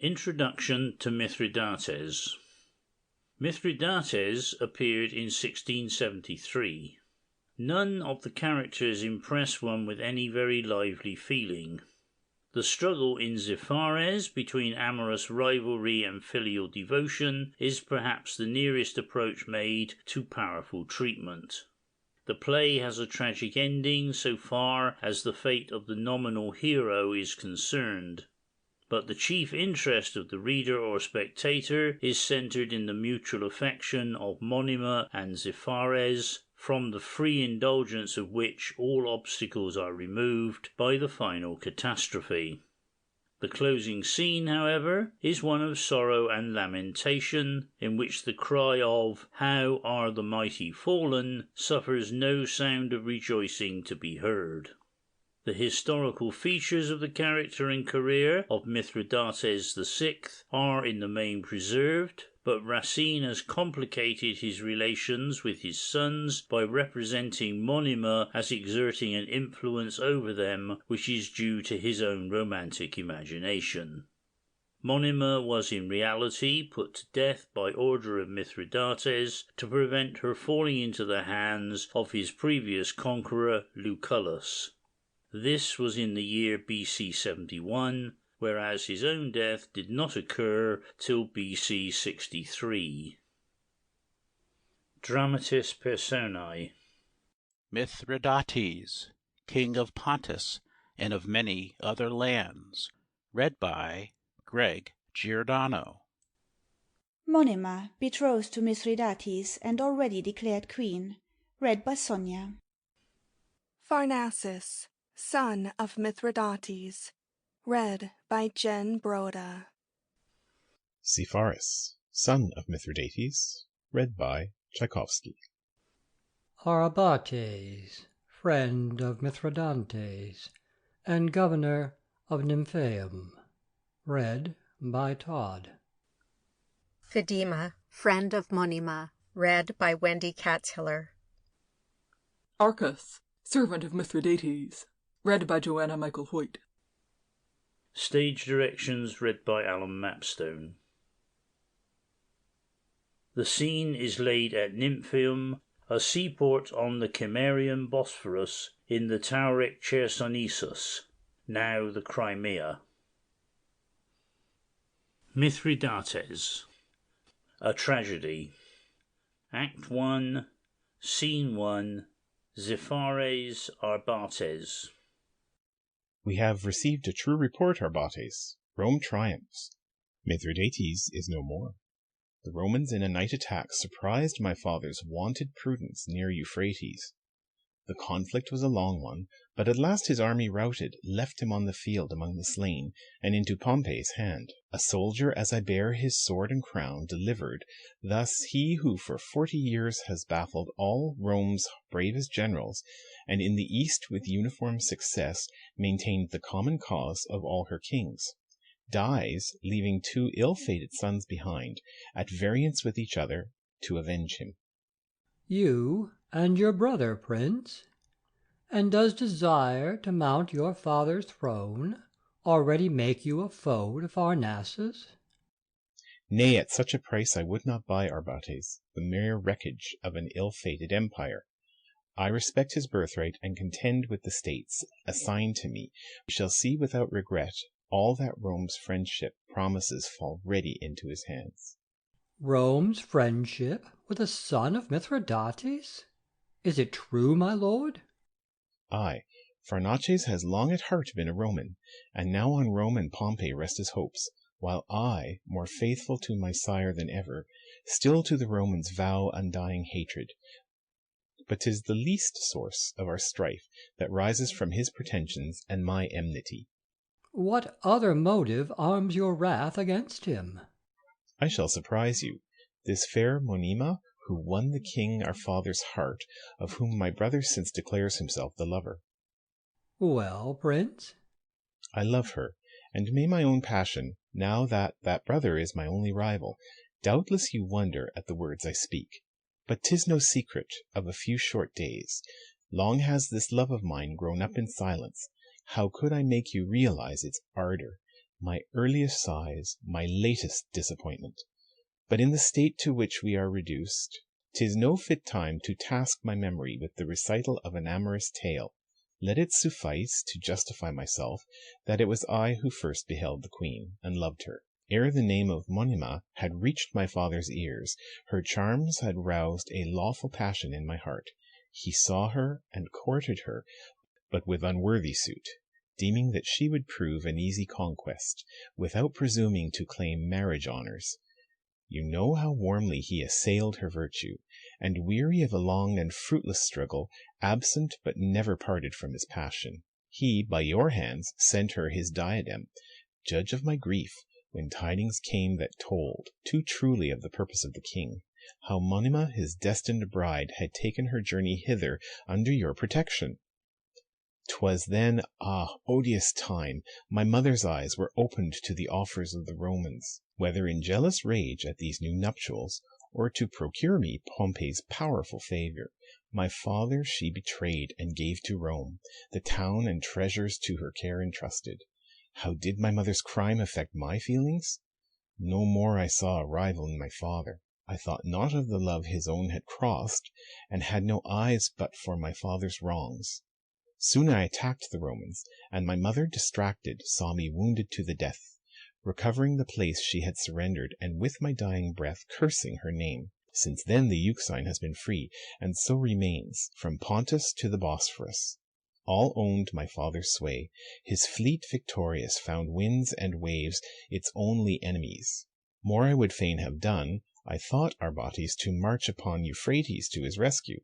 Introduction to Mithridates. Mithridates appeared in 1673. None of the characters impress one with any very lively feeling. The struggle in Xiphares between amorous rivalry and filial devotion is perhaps the nearest approach made to powerful treatment. The play has a tragic ending so far as the fate of the nominal hero is concerned, but the chief interest of the reader or spectator is centered in the mutual affection of Monima and Xiphares, from the free indulgence of which all obstacles are removed by the final catastrophe. The closing scene, however, is one of sorrow and lamentation, in which the cry of "How are the mighty fallen" suffers no sound of rejoicing to be heard. The historical features of the character and career of Mithridates VI are in the main preserved, but Racine has complicated his relations with his sons by representing Monima as exerting an influence over them which is due to his own romantic imagination. Monima was in reality put to death by order of Mithridates to prevent her falling into the hands of his previous conqueror Lucullus. This was in the year BC 71, whereas his own death did not occur till BC 63. Dramatis Personae. Mithridates, king of Pontus and of many other lands. Read by Greg Giordano. Monima, betrothed to Mithridates and already declared queen. Read by Sonia. Pharnaces, son of Mithridates. Read by Jen Broda. Xiphares, son of Mithridates. Read by Tchaikovsky. Arabates, friend of Mithridates, and governor of Nymphaeum. Read by Todd. Phidima, friend of Monima. Read by Wendy Katzhiller. Arcas, servant of Mithridates. Read by Joanna Michael Hoyt. Stage directions read by Alan Mapstone. The scene is laid at Nymphaeum, a seaport on the Cimmerian Bosphorus in the Tauric Chersonesus, now the Crimea. Mithridates. A tragedy. Act 1, Scene 1, Xiphares Arbates. We have received a true report, Arbates. Rome triumphs. Mithridates is no more. The Romans in a night attack surprised my father's wonted prudence near Euphrates. The conflict was a long one, but at last his army routed, left him on the field among the slain, and into Pompey's hand. A soldier, as I bear his sword and crown, delivered, thus he who for 40 years has baffled all Rome's bravest generals, and in the East with uniform success maintained the common cause of all her kings, dies, leaving 2 ill-fated sons behind, at variance with each other, to avenge him. You and your brother, Prince, and does desire to mount your father's throne already make you a foe to Pharnaces? Nay, at such a price I would not buy Arbates, the mere wreckage of an ill-fated empire. I respect his birthright and contend with the states assigned to me. We shall see without regret all that Rome's friendship promises fall ready into his hands. Rome's friendship with a son of Mithridates? Is it true, my lord? Aye, Pharnaces has long at heart been a Roman, and now on Rome and Pompey rest his hopes, while I, more faithful to my sire than ever, still to the Romans vow undying hatred. But 'tis the least source of our strife that rises from his pretensions and my enmity. What other motive arms your wrath against him? I shall surprise you. This fair Monima, who won the king our father's heart, of whom my brother since declares himself the lover. Well, Prince? I love her, and may my own passion, now that that brother is my only rival. Doubtless you wonder at the words I speak. But 'tis no secret of a few short days. Long has this love of mine grown up in silence. How could I make you realize its ardor? my earliest sighs, my latest disappointment. But in the state to which we are reduced, 'tis no fit time to task my memory with the recital of an amorous tale. Let it suffice to justify myself that it was I who first beheld the queen, and loved her. Ere the name of Monima had reached my father's ears, her charms had roused a lawful passion in my heart. He saw her and courted her, but with unworthy suit, deeming that she would prove an easy conquest, without presuming to claim marriage honours. You know how warmly he assailed her virtue, and weary of a long and fruitless struggle, absent but never parted from his passion, he, by your hands, sent her his diadem. Judge of my grief, when tidings came that told too truly of the purpose of the king, how Monima, his destined bride, had taken her journey hither under your protection. 'Twas then, odious time, my mother's eyes were opened to the offers of the Romans, whether in jealous rage at these new nuptials, or to procure me Pompey's powerful favour. My father she betrayed, and gave to Rome, the town and treasures to her care entrusted. How did my mother's crime affect my feelings? No more I saw a rival in my father. I thought not of the love his own had crossed, and had no eyes but for my father's wrongs. Soon I attacked the Romans, and my mother, distracted, saw me wounded to the death, recovering the place she had surrendered, and with my dying breath cursing her name. Since then the Euxine has been free, and so remains, from Pontus to the Bosphorus. All owned my father's sway. His fleet victorious found winds and waves its only enemies. More I would fain have done. I thought, Arbates, to march upon Euphrates to his rescue,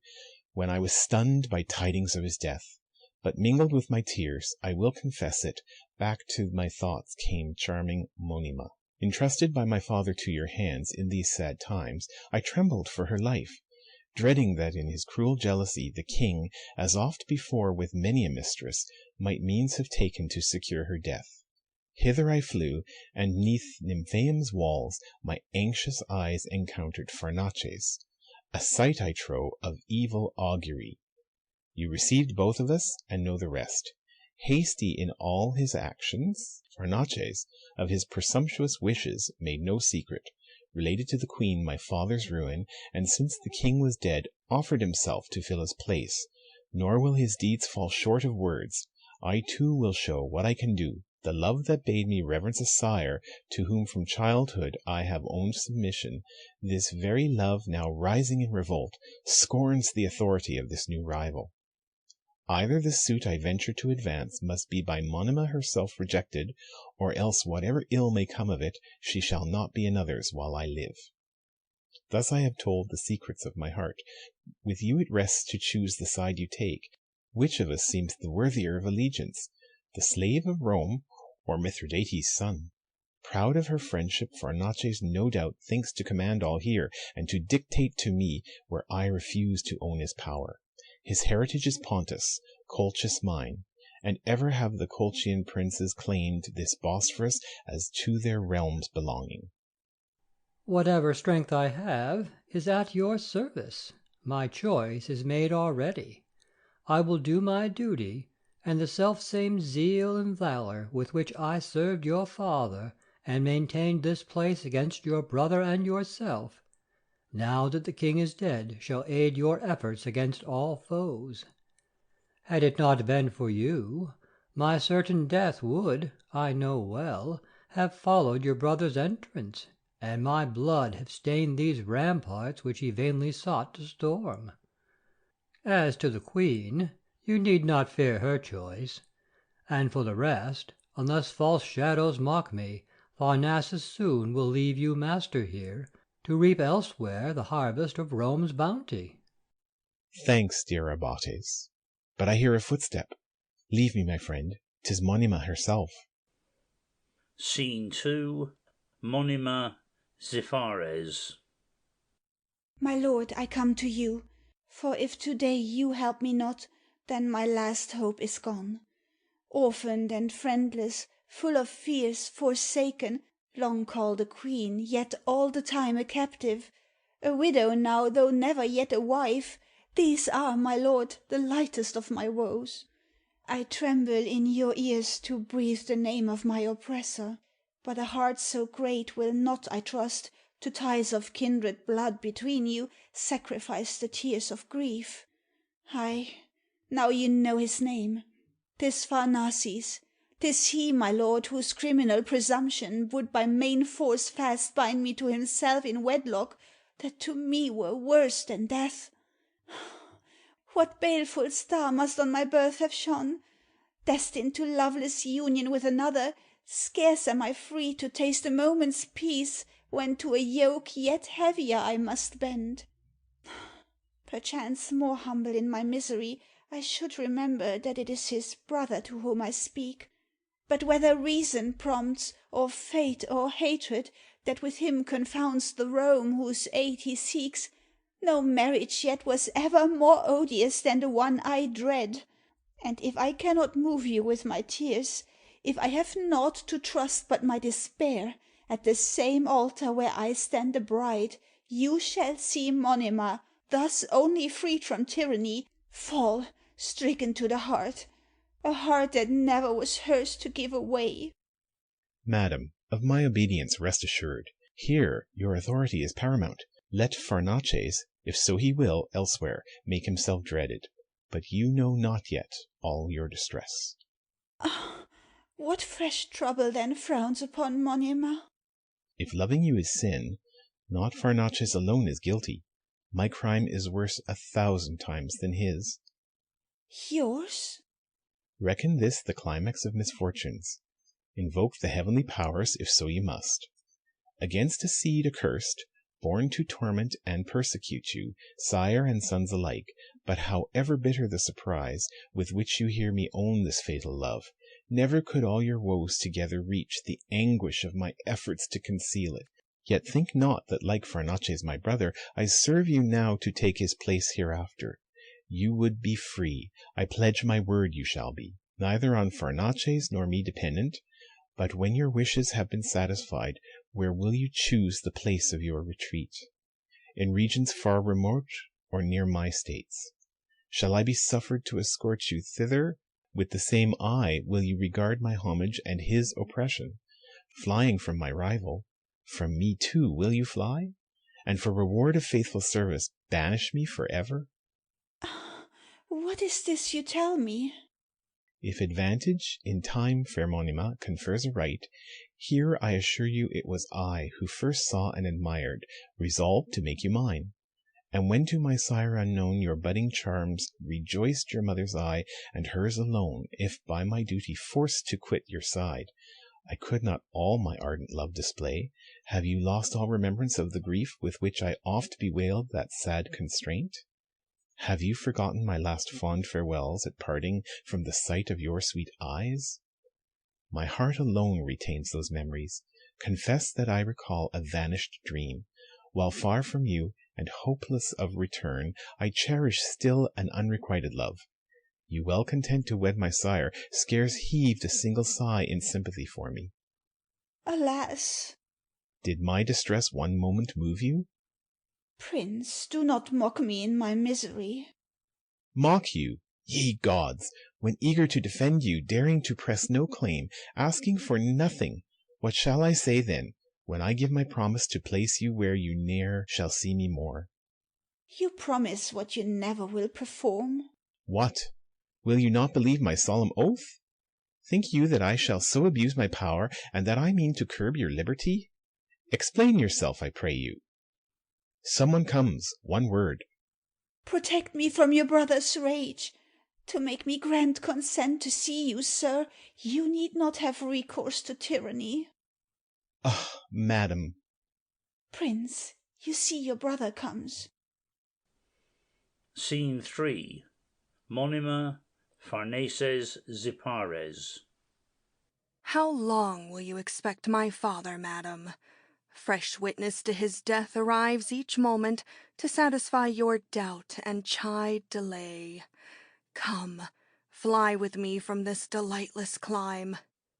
when I was stunned by tidings of his death. But mingled with my tears, I will confess it, back to my thoughts came charming Monima. Entrusted by my father to your hands in these sad times, I trembled for her life, dreading that in his cruel jealousy the king, as oft before with many a mistress, might means have taken to secure her death. Hither I flew, and 'neath Nymphaeum's walls my anxious eyes encountered Pharnaces, a sight, I trow, of evil augury. You received both of us, and know the rest. Hasty in all his actions, Pharnaces, of his presumptuous wishes, made no secret, related to the queen my father's ruin, and since the king was dead, offered himself to fill his place. Nor will his deeds fall short of words. I too will show what I can do. The love that bade me reverence a sire, to whom from childhood I have owned submission, this very love, now rising in revolt, scorns the authority of this new rival. Either the suit I venture to advance must be by Monima herself rejected, or else whatever ill may come of it, she shall not be another's while I live. Thus I have told the secrets of my heart. With you it rests to choose the side you take. Which of us seems the worthier of allegiance, the slave of Rome, or Mithridates' son? Proud of her friendship, Pharnaces no doubt thinks to command all here, and to dictate to me where I refuse to own his power. His heritage is Pontus, Colchis mine, and ever have the Colchian princes claimed this Bosphorus as to their realms belonging. Whatever strength I have is at your service. My choice is made already. I will do my duty, and the selfsame zeal and valour with which I served your father and maintained this place against your brother and yourself, now that the king is dead, shall aid your efforts against all foes. Had it not been for you, my certain death would, I know well, have followed your brother's entrance, and my blood have stained these ramparts which he vainly sought to storm. As to the queen, you need not fear her choice, and for the rest, unless false shadows mock me, Pharnaces soon will leave you master here, to reap elsewhere the harvest of Rome's bounty. Thanks, dear Arbates. But I hear a footstep. Leave me, my friend. 'Tis Monima herself. Scene 2. Monima, Ziphares. My lord, I come to you, for if today you help me not, then my last hope is gone. Orphaned and friendless, full of fears, forsaken, long called a queen, yet all the time a captive, a widow now, though never yet a wife, these are, my lord, the lightest of my woes. I tremble in your ears to breathe the name of my oppressor. But a heart so great will not, I trust, to ties of kindred blood between you, sacrifice the tears of grief. Ay, now you know his name. 'Tis Pharnaces. 'Tis he, my lord, whose criminal presumption would by main force fast bind me to himself in wedlock, that to me were worse than death. What baleful star must on my birth have shone? Destined to loveless union with another, scarce am I free to taste a moment's peace, when to a yoke yet heavier I must bend. Perchance, more humble in my misery, I should remember that it is his brother to whom I speak. But whether reason prompts, or fate, or hatred, that with him confounds the Rome whose aid he seeks, no marriage yet was ever more odious than the one I dread. And if I cannot move you with my tears, if I have naught to trust but my despair, at the same altar where I stand a bride, you shall see Monima, thus only freed from tyranny, fall, stricken to the heart, a heart that never was hers to give away. Madam, of my obedience rest assured. Here your authority is paramount. Let Pharnaces, if so he will, elsewhere, make himself dreaded. But you know not yet all your distress. Ah, what fresh trouble then frowns upon Monima? If loving you is sin, not Pharnaces alone is guilty. My crime is worse 1,000 times than his. Yours? Reckon this the climax of misfortunes. Invoke the heavenly powers, if so you must. Against a seed accursed, born to torment and persecute you, sire and sons alike, but however bitter the surprise with which you hear me own this fatal love, never could all your woes together reach the anguish of my efforts to conceal it. Yet think not that, like Pharnaces my brother, I serve you now to take his place hereafter. You would be free, I pledge my word you shall be, neither on Pharnaces nor me dependent. But when your wishes have been satisfied, where will you choose the place of your retreat? In regions far remote, or near my states? Shall I be suffered to escort you thither? With the same eye will you regard my homage and his oppression? Flying from my rival, from me too will you fly? And for reward of faithful service, banish me for ever? Ah, what is this you tell me? If advantage in time, fair Monima, confers a right, here I assure you it was I who first saw and admired, resolved to make you mine. And when to my sire unknown your budding charms rejoiced your mother's eye, and hers alone, if by my duty forced to quit your side, I could not all my ardent love display, have you lost all remembrance of the grief with which I oft bewailed that sad constraint? Have you forgotten my last fond farewells at parting from the sight of your sweet eyes? My heart alone retains those memories. Confess that I recall a vanished dream. While far from you, and hopeless of return, I cherish still an unrequited love. You, well content to wed my sire, scarce heaved a single sigh in sympathy for me. Alas! Did my distress one moment move you? Prince, do not mock me in my misery. Mock you, ye gods, when eager to defend you, daring to press no claim, asking for nothing. What shall I say then, when I give my promise to place you where you ne'er shall see me more? You promise what you never will perform. What? Will you not believe my solemn oath? Think you that I shall so abuse my power, and that I mean to curb your liberty? Explain yourself, I pray you. Someone comes, one word. Protect me from your brother's rage. To make me grant consent to see you, sir, you need not have recourse to tyranny. Ah, madam. Prince, you see your brother comes. Scene 3. Monima, Pharnaces, Zipares. How long will you expect my father, madam? Fresh witness to his death arrives each moment to satisfy your doubt and chide delay. Come, fly with me from this delightless clime,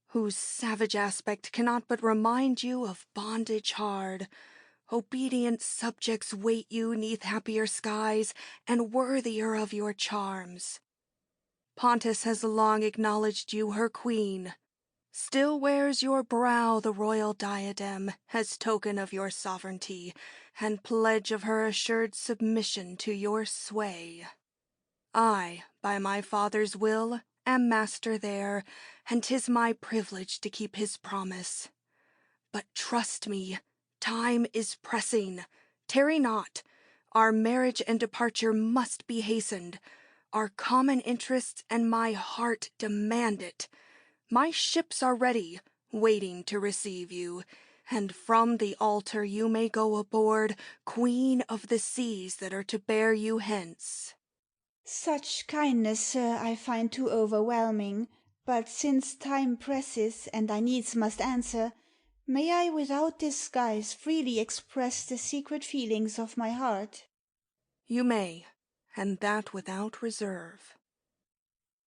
whose savage aspect cannot but remind you of bondage hard. Obedient subjects wait you neath happier skies, and worthier of your charms. Pontus has long acknowledged you her queen. Still wears your brow the royal diadem as token of your sovereignty and pledge of her assured submission to your sway. I, by my father's will, am master there, and 'tis my privilege to keep his promise. But trust me, time is pressing. Tarry not. Our marriage and departure must be hastened. Our common interests and my heart demand it. My ships are ready, waiting to receive you, and from the altar you may go aboard, queen of the seas that are to bear you hence. Such kindness, sir, I find too overwhelming, but since time presses, and I needs must answer, may I without disguise freely express the secret feelings of my heart? You may, and that without reserve.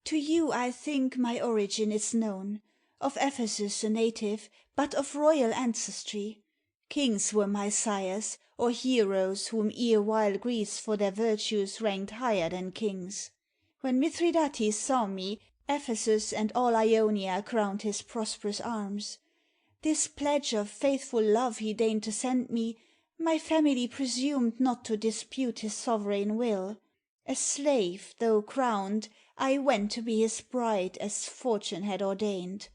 To you, I think, my origin is known. Of Ephesus a native, but of royal ancestry. Kings were my sires, or heroes whom erewhile Greece for their virtues ranked higher than kings. When Mithridates saw me, Ephesus and all Ionia crowned his prosperous arms. This pledge of faithful love he deigned to send me, my family presumed not to dispute his sovereign will. A slave, though crowned, I went to be his bride as fortune had ordained.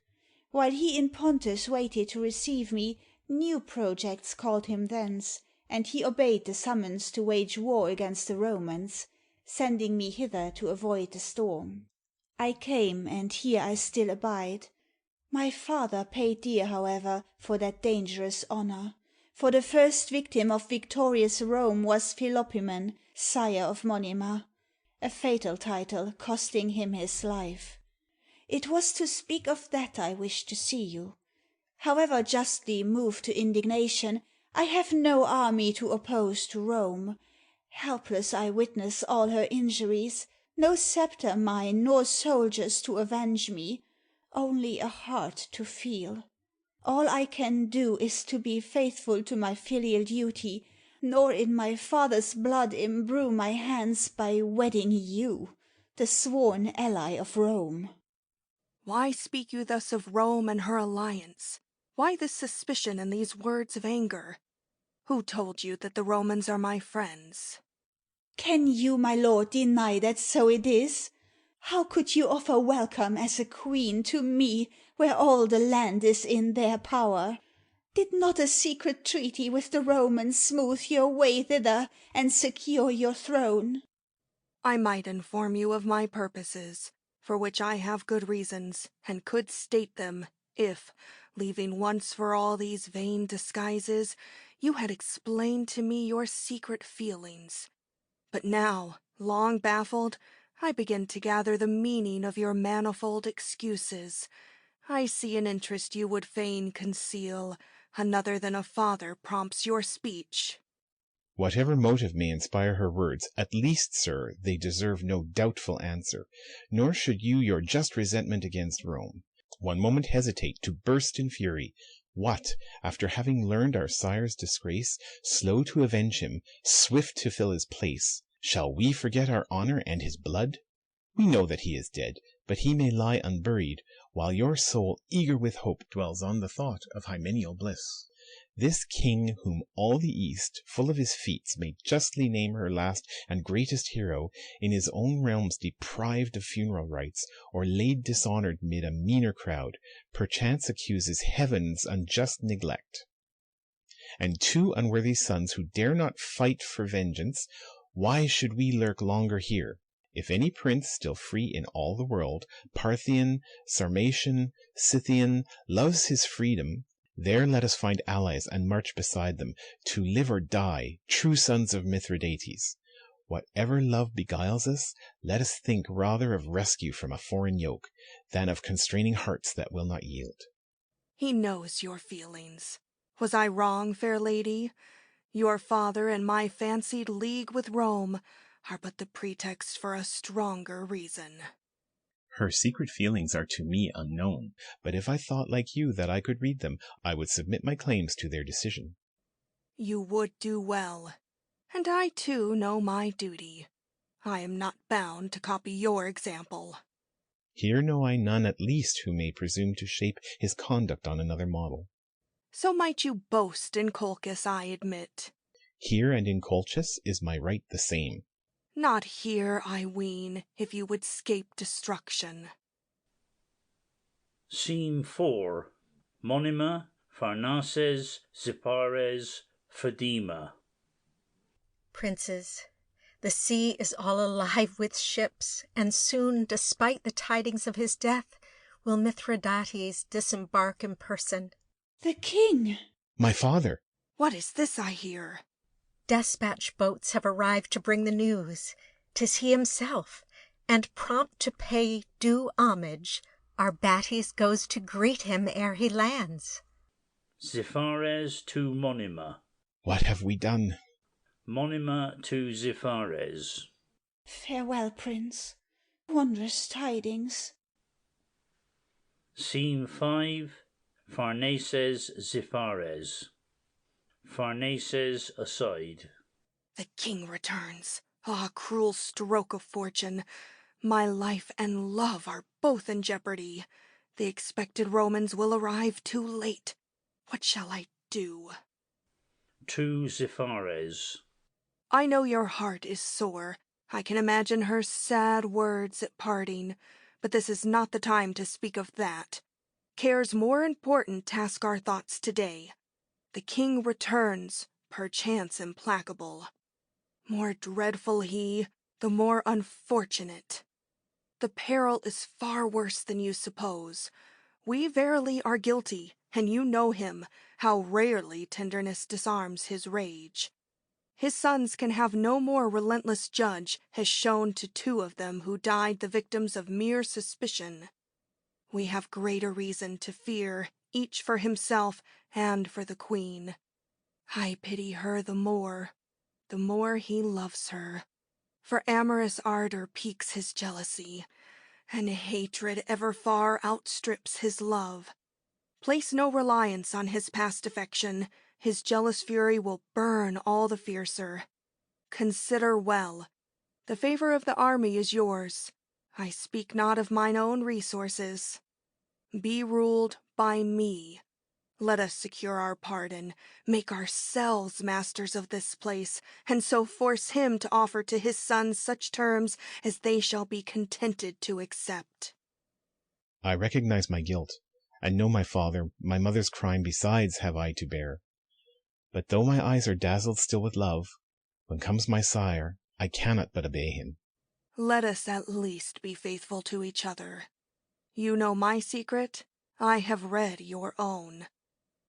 While he in Pontus waited to receive me, new projects called him thence, and he obeyed the summons to wage war against the Romans, sending me hither to avoid the storm. I came, and here I still abide. My father paid dear, however, for that dangerous honour. For the first victim of victorious Rome was Philopoemen, sire of Monima, a fatal title costing him his life. It was to speak of that I wished to see you. However justly moved to indignation, I have no army to oppose to Rome. Helpless I witness all her injuries, no sceptre mine, nor soldiers to avenge me, only a heart to feel. All I can do is to be faithful to my filial duty, nor in my father's blood imbrue my hands by wedding you, the sworn ally of Rome. Why speak you thus of Rome and her alliance? Why this suspicion and these words of anger? Who told you that the Romans are my friends? Can you, my lord, deny that so it is? How could you offer welcome as a queen to me, where all the land is in their power? Did not a secret treaty with the Romans smooth your way thither and secure your throne? I might inform you of my purposes, for which I have good reasons, and could state them, if, leaving once for all these vain disguises, you had explained to me your secret feelings. But now, long baffled, I begin to gather the meaning of your manifold excuses. I see an interest you would fain conceal. Another than a father prompts your speech. Whatever motive may inspire her words, at least, sir, they deserve no doubtful answer, nor should you your just resentment against Rome one moment hesitate to burst in fury. What, after having learned our sire's disgrace, slow to avenge him, swift to fill his place, shall we forget our honor and his blood? We know that he is dead, but he may lie unburied, while your soul, eager with hope, dwells on the thought of hymeneal bliss. This king, whom all the East, full of his feats, may justly name her last and greatest hero, in his own realms deprived of funeral rites, or laid dishonored mid a meaner crowd, perchance accuses heaven's unjust neglect. And two unworthy sons who dare not fight for vengeance, why should we lurk longer here? If any prince still free in all the world, Parthian, Sarmatian, Scythian, loves his freedom, there let us find allies and march beside them, to live or die, true sons of Mithridates. Whatever love beguiles us, let us think rather of rescue from a foreign yoke, than of constraining hearts that will not yield. He knows your feelings. Was I wrong, fair lady? Your father and my fancied league with Rome are but the pretext for a stronger reason. Her secret feelings are to me unknown, but if I thought like you that I could read them, I would submit my claims to their decision. You would do well, and I too know my duty. I am not bound to copy your example. Here know I none at least who may presume to shape his conduct on another model. So might you boast in Colchis, I admit. Here and in Colchis is my right the same. Not here, I ween, if you would scape destruction. Scene 4. Monima, Pharnaces, Zipares, Phedima. Princes, the sea is all alive with ships, and soon, despite the tidings of his death, will Mithridates disembark in person. The king! My father! What is this I hear? Despatch boats have arrived to bring the news. 'Tis he himself, and prompt to pay due homage, Arbates goes to greet him ere he lands. Zipares to Monima. What have we done? Monima to Zipares. Farewell, prince. Wondrous tidings. Scene 5. Pharnaces, Zipares. Pharnaces aside. The king returns. Ah, cruel stroke of fortune. My life and love are both in jeopardy. The expected Romans will arrive too late. What shall I do? To Zipares. I know your heart is sore. I can imagine her sad words at parting, but this is not the time to speak of that. Cares more important task our thoughts today. The king returns, perchance implacable. More dreadful he, the more unfortunate. The peril is far worse than you suppose. We verily are guilty, and you know him, how rarely tenderness disarms his rage. His sons can have no more relentless judge has shown to 2 of them who died the victims of mere suspicion. We have greater reason to fear, each for himself and for the queen. I pity her the more he loves her. For amorous ardor piques his jealousy, and hatred ever far outstrips his love. Place no reliance on his past affection. His jealous fury will burn all the fiercer. Consider well. The favor of the army is yours. I speak not of mine own resources. Be ruled by me. Let us secure our pardon, make ourselves masters of this place, and so force him to offer to his sons such terms as they shall be contented to accept. I recognize my guilt, and know my father, my mother's crime besides have I to bear. But though my eyes are dazzled still with love, when comes my sire, I cannot but obey him. Let us at least be faithful to each other. You know my secret, I have read your own.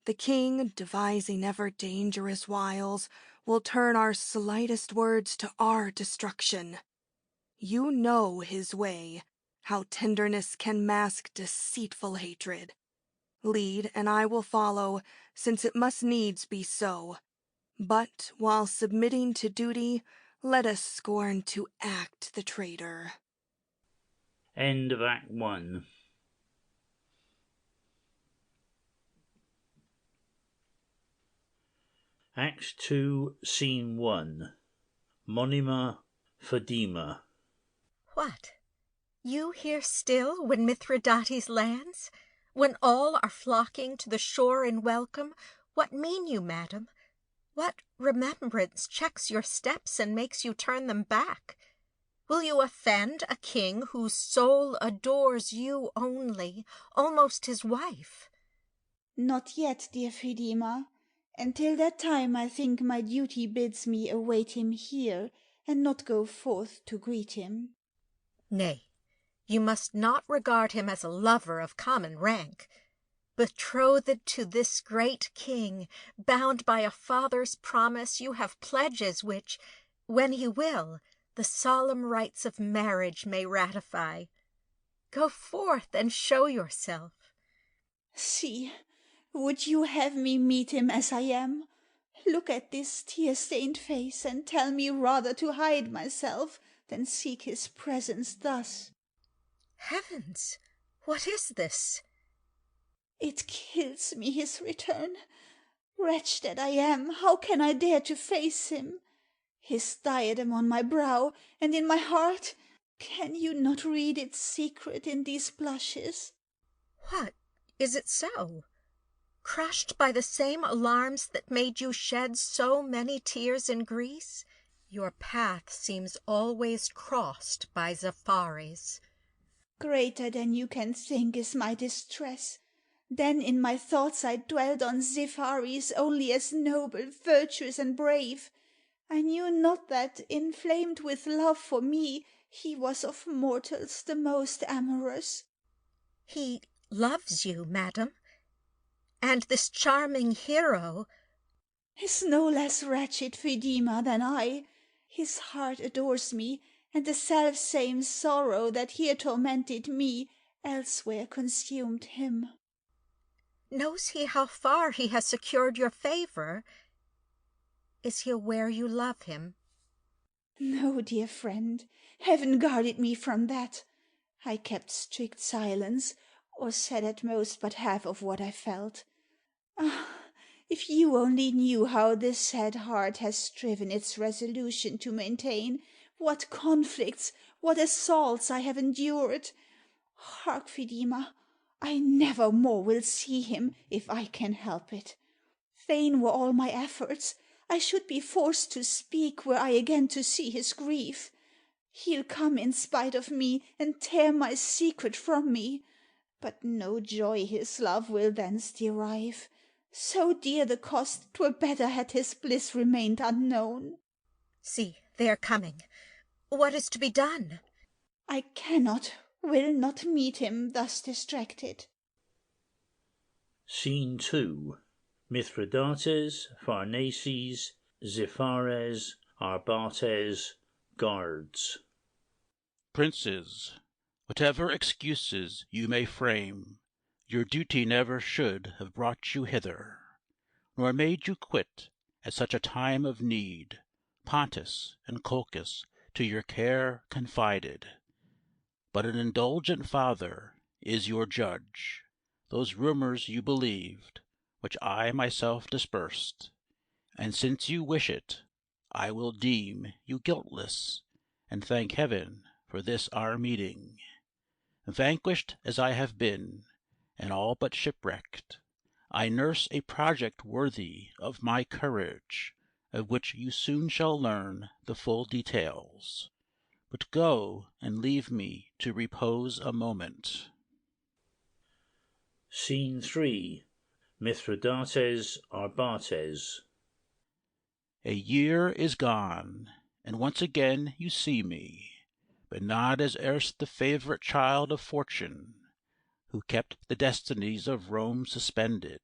The king, devising ever dangerous wiles, will turn our slightest words to our destruction. You know his way, how tenderness can mask deceitful hatred. Lead, and I will follow, since it must needs be so. But while submitting to duty, let us scorn to act the traitor. End of Act 1. Act 2, Scene 1. Monima, Phedima. What? You here still when Mithridates lands? When all are flocking to the shore in welcome? What mean you, madam? What remembrance checks your steps and makes you turn them back? Will you offend a king whose soul adores you only, almost his wife? Not yet, dear Phedima. Until that time I think my duty bids me await him here, and not go forth to greet him. Nay, you must not regard him as a lover of common rank. Betrothed to this great king, bound by a father's promise, you have pledges which, when he will, the solemn rites of marriage may ratify. Go forth and show yourself. See, would you have me meet him as I am? Look at this tear-stained face, and tell me rather to hide myself than seek his presence thus. Heavens, what is this? It kills me, his return. Wretch that I am, how can I dare to face him? His diadem on my brow, and in my heart Can you not read its secret in these blushes? What, is it so? Crushed by the same alarms that made you shed so many tears in Greece, your path seems always crossed by Zephyres. Greater than you can think is my distress. Then in my thoughts I dwelt on Zephyres only as noble, virtuous, and brave. I knew not that, inflamed with love for me, he was of mortals the most amorous. He loves you, madam, and this charming hero Is no less wretched Phidima than I. His heart adores me, and the self-same sorrow that here tormented me elsewhere consumed him. knows he how far he has secured your favor? Is he aware you love him? No, dear friend, heaven guarded me from that. I kept strict silence, or said at most but half of what I felt. Ah, if you only knew how this sad heart has striven its resolution to maintain, what conflicts, what assaults I have endured! Hark, Phidima, I never more will see him, if I can help it. Vain were all my efforts. I should be forced to speak were I again to see his grief. He'll come in spite of me, and tear my secret from me. But no joy his love will thence derive. So dear the cost, 'twere better had his bliss remained unknown. See, they are coming. What is to be done? I cannot, will not meet him thus distracted. Scene 2. Mithridates, Pharnaces, Zephyres, Arbates, guards. Princes, whatever excuses you may frame, your duty never should have brought you hither, nor made you quit, at such a time of need, Pontus and Colchis to your care confided. But an indulgent father is your judge. Those rumors you believed, which I myself dispersed, and since you wish it, I will deem you guiltless, and thank heaven for this our meeting. Vanquished as I have been, and all but shipwrecked, I nurse a project worthy of my courage, of which you soon shall learn the full details. But go and leave me to repose a moment. Scene 3. Mithridates, Arbates. A year is gone, and once again you see me, but not as erst the favourite child of Fortune, who kept the destinies of Rome suspended.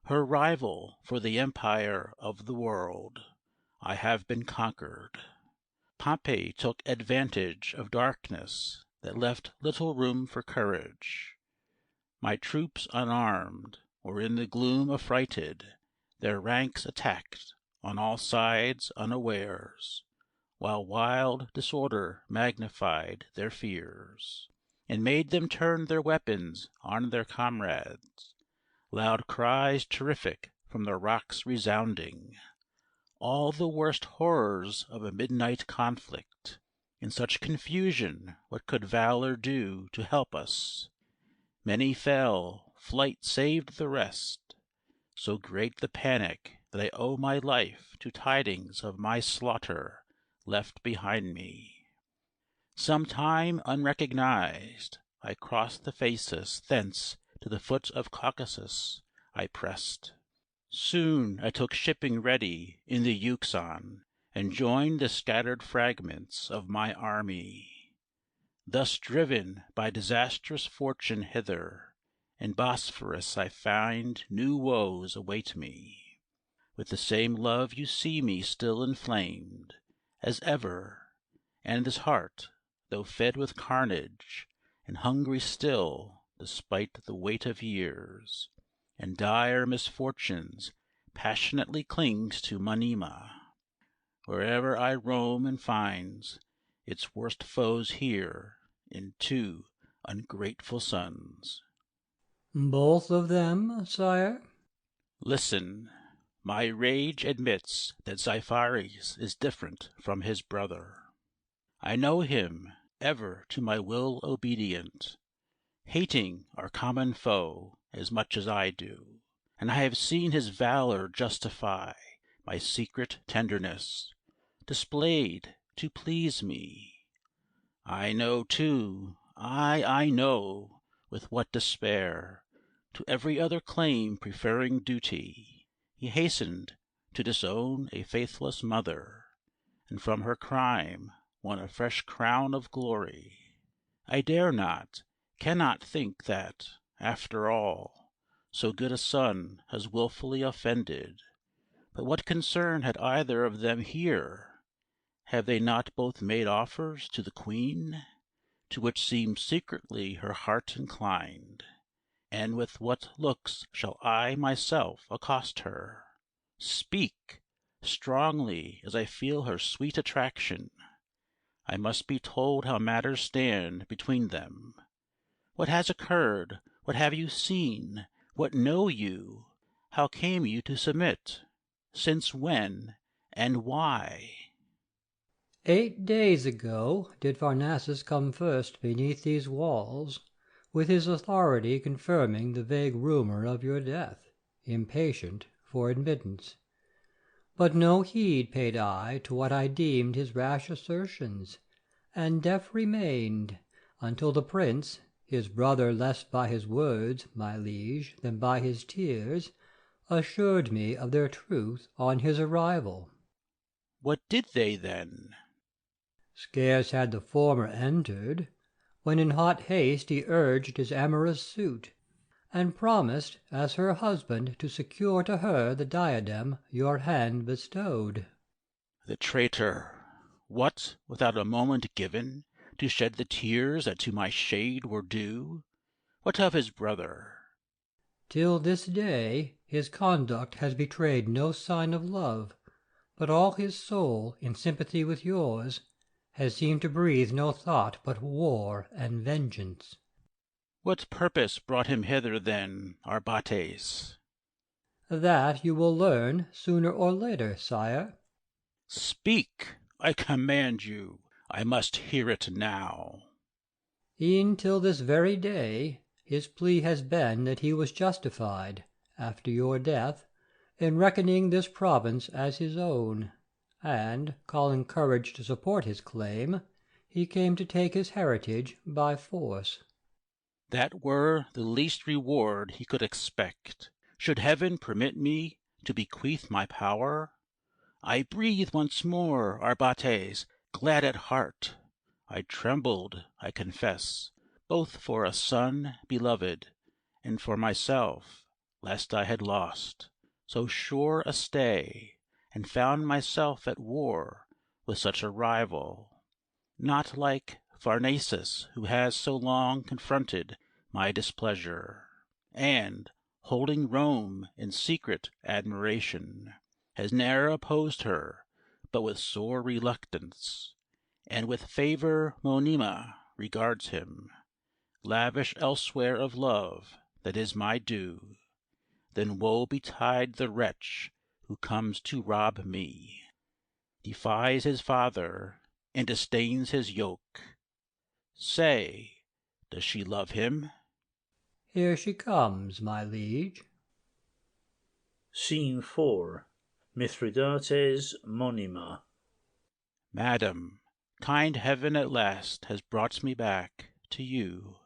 Her rival for the empire of the world, I have been conquered. Pompey took advantage of darkness that left little room for courage. My troops unarmed, or in the gloom affrighted, their ranks attacked on all sides unawares, while wild disorder magnified their fears, and made them turn their weapons on their comrades. Loud cries terrific from the rocks resounding, all the worst horrors of a midnight conflict. In such confusion what could valor do to help us? Many fell, flight saved the rest. So great the panic that I owe my life to tidings of my slaughter left behind me. Some time unrecognized, I crossed the Phasis, thence to the foot of Caucasus I pressed. Soon I took shipping ready in the Euxine, and joined the scattered fragments of my army. Thus driven by disastrous fortune hither, in Bosphorus I find new woes await me. With the same love you see me still inflamed, as ever, and this heart, though fed with carnage, and hungry still, despite the weight of years and dire misfortunes, passionately clings to Monima. Wherever I roam and finds its worst foes here in two ungrateful sons. Both of them, sire? Listen, my rage admits that Zephyres is different from his brother. I know him, ever to my will obedient, hating our common foe as much as I do. And I have seen his valor justify my secret tenderness, displayed to please me. I know, too, I know, with what despair, to every other claim preferring duty, he hastened to disown a faithless mother, and from her crime won a fresh crown of glory. I dare not, cannot think that, after all, so good a son has wilfully offended. But what concern had either of them here? Have they not both made offers to the Queen, to which seems secretly her heart inclined? And with what looks shall I myself accost her? Speak strongly, as I feel her sweet attraction. I must be told how matters stand between them. What has occurred? What have you seen? What know you? How came you to submit? Since when? And why? 8 days ago did Pharnaces come first beneath these walls, with his authority confirming the vague rumour of your death, impatient for admittance. But no heed paid I to what I deemed his rash assertions, and deaf remained, until the prince, his brother less by his words, my liege, than by his tears, assured me of their truth on his arrival. What did they then? Scarce had the former entered, when in hot haste he urged his amorous suit, and promised as her husband to secure to her the diadem your hand bestowed. The traitor! What, without a moment given, to shed the tears that to my shade were due? What of his brother? Till this day his conduct has betrayed no sign of love, but all his soul, in sympathy with yours, has seemed to breathe no thought but war and vengeance. What purpose brought him hither then, Arbates? That you will learn sooner or later, sire. Speak, I command you. I must hear it now. E'en till this very day his plea has been that he was justified, after your death, in reckoning this province as his own, and, calling courage to support his claim, he came to take his heritage by force. That were the least reward he could expect. Should heaven permit me to bequeath my power, I breathe once more, Arbates, glad at heart. I trembled, I confess, both for a son beloved, and for myself, lest I had lost so sure a stay, and found myself at war with such a rival, not like Pharnaces, who has so long confronted my displeasure, and, holding Rome in secret admiration, has ne'er opposed her but with sore reluctance, and with favour Monima regards him, lavish elsewhere of love that is my due. Then woe betide the wretch who comes to rob me, defies his father, and disdains his yoke. Say, does she love him? Here she comes, my liege. Scene 4. Mithridates, Monima. Madam, kind heaven at last has brought me back to you,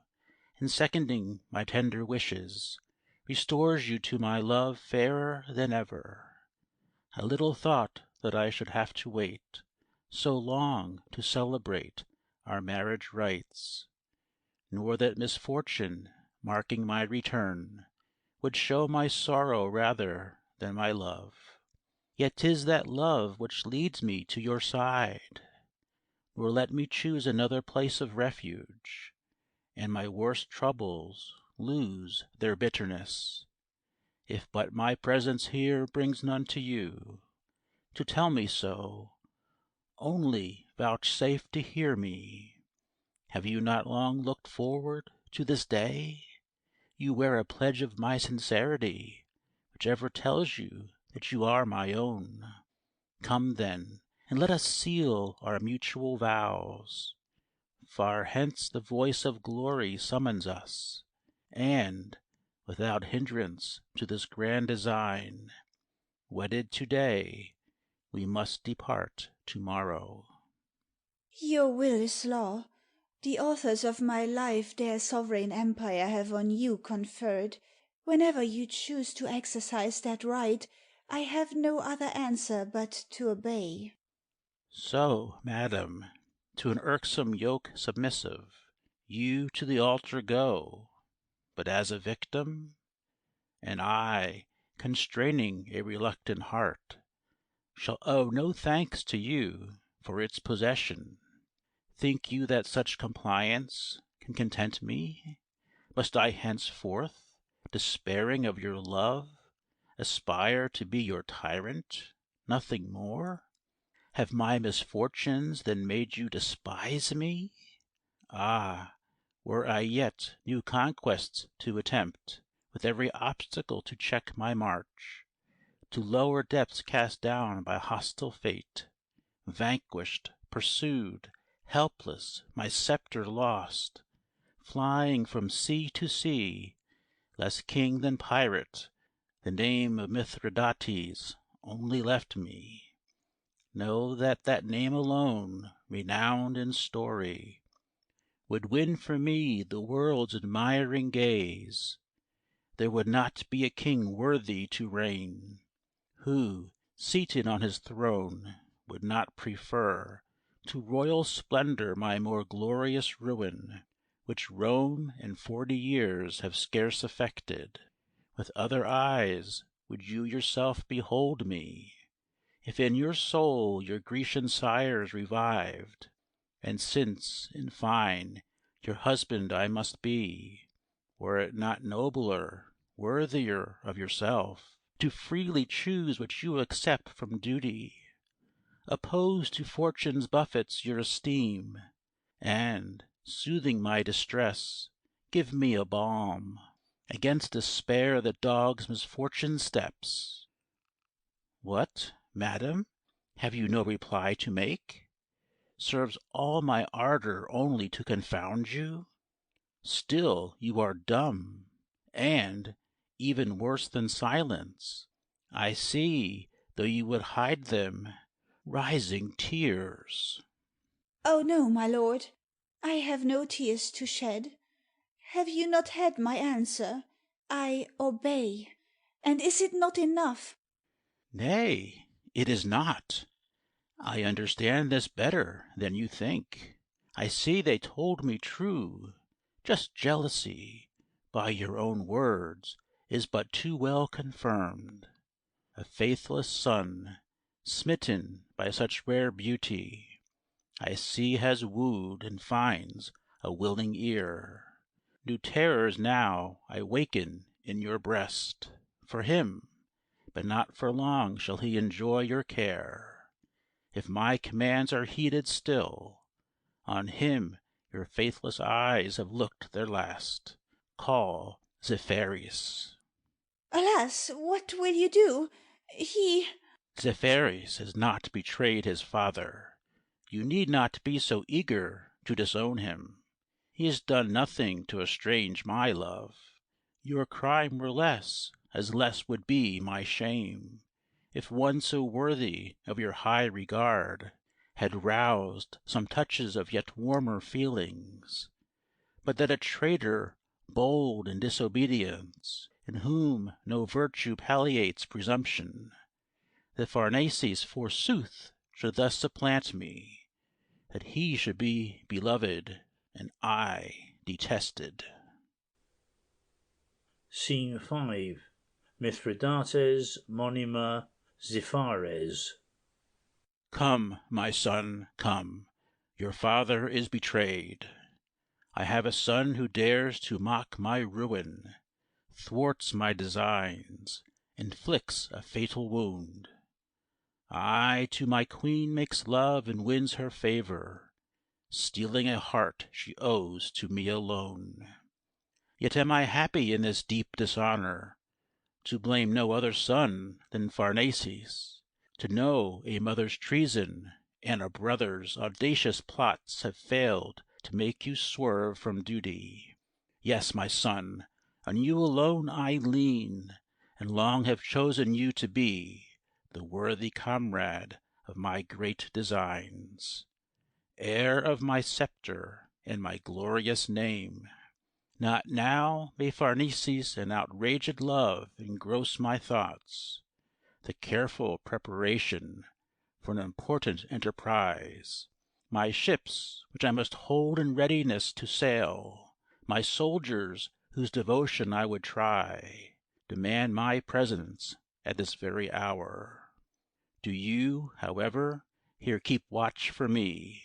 and seconding my tender wishes, restores you to my love fairer than ever. I little thought that I should have to wait so long to celebrate our marriage rites, nor that misfortune, marking my return, would show my sorrow rather than my love. Yet 'tis that love which leads me to your side, nor let me choose another place of refuge, and my worst troubles lose their bitterness, if but my presence here brings none to you, to tell me so. Only vouchsafe to hear me. Have you not long looked forward to this day? You wear a pledge of my sincerity, which ever tells you that you are my own. Come then, and let us seal our mutual vows. Far hence the voice of glory summons us, and, without hindrance to this grand design, wedded to-day, we must depart to-morrow. Your will is law. The authors of my life their sovereign empire have on you conferred. Whenever you choose to exercise that right, I have no other answer but to obey. So, madam, to an irksome yoke submissive, you to the altar go, but as a victim? And I, constraining a reluctant heart, shall owe no thanks to you for its possession. Think you that such compliance can content me? Must I henceforth, despairing of your love, aspire to be your tyrant, nothing more? Have my misfortunes then made you despise me? Ah, were I yet new conquests to attempt, with every obstacle to check my march, to lower depths cast down by hostile fate, vanquished, pursued, helpless, my sceptre lost, flying from sea to sea, less king than pirate, the name of Mithridates only left me. Know that that name alone, renowned in story, would win for me the world's admiring gaze. There would not be a king worthy to reign, who, seated on his throne, would not prefer to royal splendor my more glorious ruin, which Rome in 40 years have scarce effected. With other eyes would you yourself behold me, if in your soul your Grecian sires revived, and since, in fine, your husband I must be, were it not nobler, worthier of yourself, to freely choose what you accept from duty, opposed to fortune's buffets your esteem, and, soothing my distress, give me a balm against despair that dogs misfortune's steps. What, madam, have you no reply to make? Serves all my ardor only to confound you? Still you are dumb, and, even worse than silence, I see, though you would hide them, rising tears. Oh no, my lord, I have no tears to shed. Have you not had my answer? I obey. And is it not enough? Nay, it is not. I understand this better than you think. I see they told me true. Just jealousy, by your own words, is but too well confirmed. A faithless son, smitten by such rare beauty, I see has wooed and finds a willing ear. New terrors now I waken in your breast, for him, but not for long shall he enjoy your care. If my commands are heeded still, on him your faithless eyes have looked their last. Call Zephyrus. Alas, what will you do? Zephyrus has not betrayed his father. You need not be so eager to disown him. He has done nothing to estrange my love. Your crime were less, as less would be my shame, if one so worthy of your high regard had roused some touches of yet warmer feelings. But that a traitor bold in disobedience, in whom no virtue palliates presumption, that Pharnaces forsooth should thus supplant me, that he should be beloved, and I detested. Scene 5. Mithridates, Monima, Zephyrus. Come, my son, come. Your father is betrayed. I have a son who dares to mock my ruin, thwarts my designs, inflicts a fatal wound. I to my queen makes love and wins her favor, stealing a heart she owes to me alone. Yet am I happy in this deep dishonor, to blame no other son than Pharnaces, to know a mother's treason and a brother's audacious plots have failed to make you swerve from duty. Yes, my son, on you alone I lean, and long have chosen you to be the worthy comrade of my great designs, heir of my sceptre and my glorious name. Not now may Pharnaces and outraged love engross my thoughts. The careful preparation for an important enterprise, my ships which I must hold in readiness to sail, my soldiers whose devotion I would try, demand my presence at this very hour. Do you, however, here keep watch for me,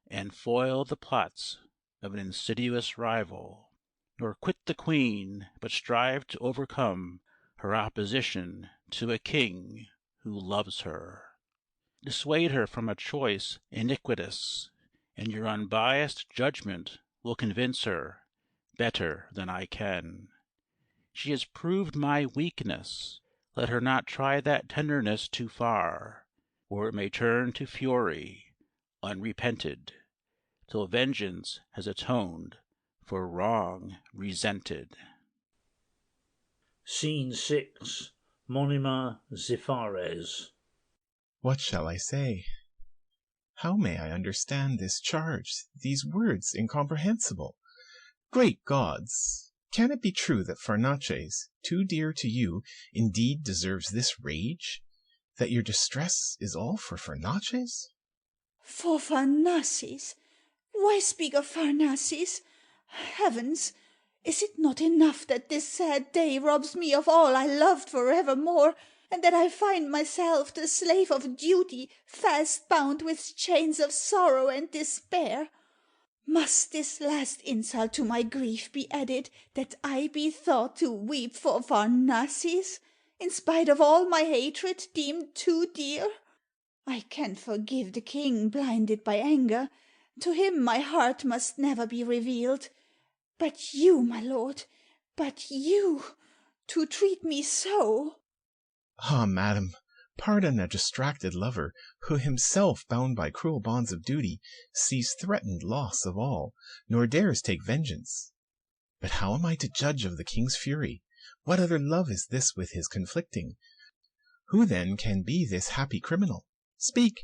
and foil the plots of an insidious rival, nor quit the queen, but strive to overcome her opposition to a king who loves her. Dissuade her from a choice iniquitous, and your unbiased judgment will convince her better than I can. She has proved my weakness. Let her not try that tenderness too far, or it may turn to fury, unrepented, till vengeance has atoned for wrong resented. Scene 6. Monima Ziphares. What shall I say? How may I understand this charge, these words incomprehensible? Great gods! Can it be true that Pharnaces, too dear to you, indeed deserves this rage? That your distress is all for Pharnaces? For Pharnaces? Why speak of Pharnaces? Heavens! Is it not enough that this sad day robs me of all I loved for evermore, and that I find myself the slave of duty, fast bound with chains of sorrow and despair? Must this last insult to my grief be added, that I be thought to weep for Pharnaces, in spite of all my hatred deemed too dear? I can forgive the king blinded by anger. To him my heart must never be revealed. But you, my lord, but you, to treat me so! Ah, madam, pardon a distracted lover, who himself, bound by cruel bonds of duty, sees threatened loss of all, nor dares take vengeance. But how am I to judge of the king's fury? What other love is this with his conflicting? Who then can be this happy criminal? Speak!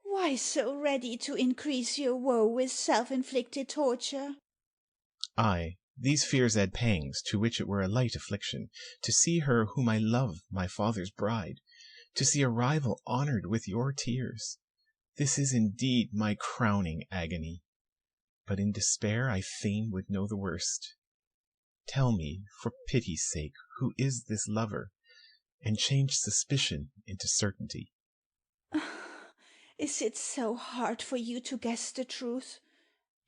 Why so ready to increase your woe with self-inflicted torture? Ay, these fears add pangs, to which it were a light affliction, to see her whom I love, my father's bride, to see a rival honored with your tears. This is indeed my crowning agony. But in despair I fain would know the worst. Tell me, for pity's sake, who is this lover, and change suspicion into certainty. Is it so hard for you to guess the truth?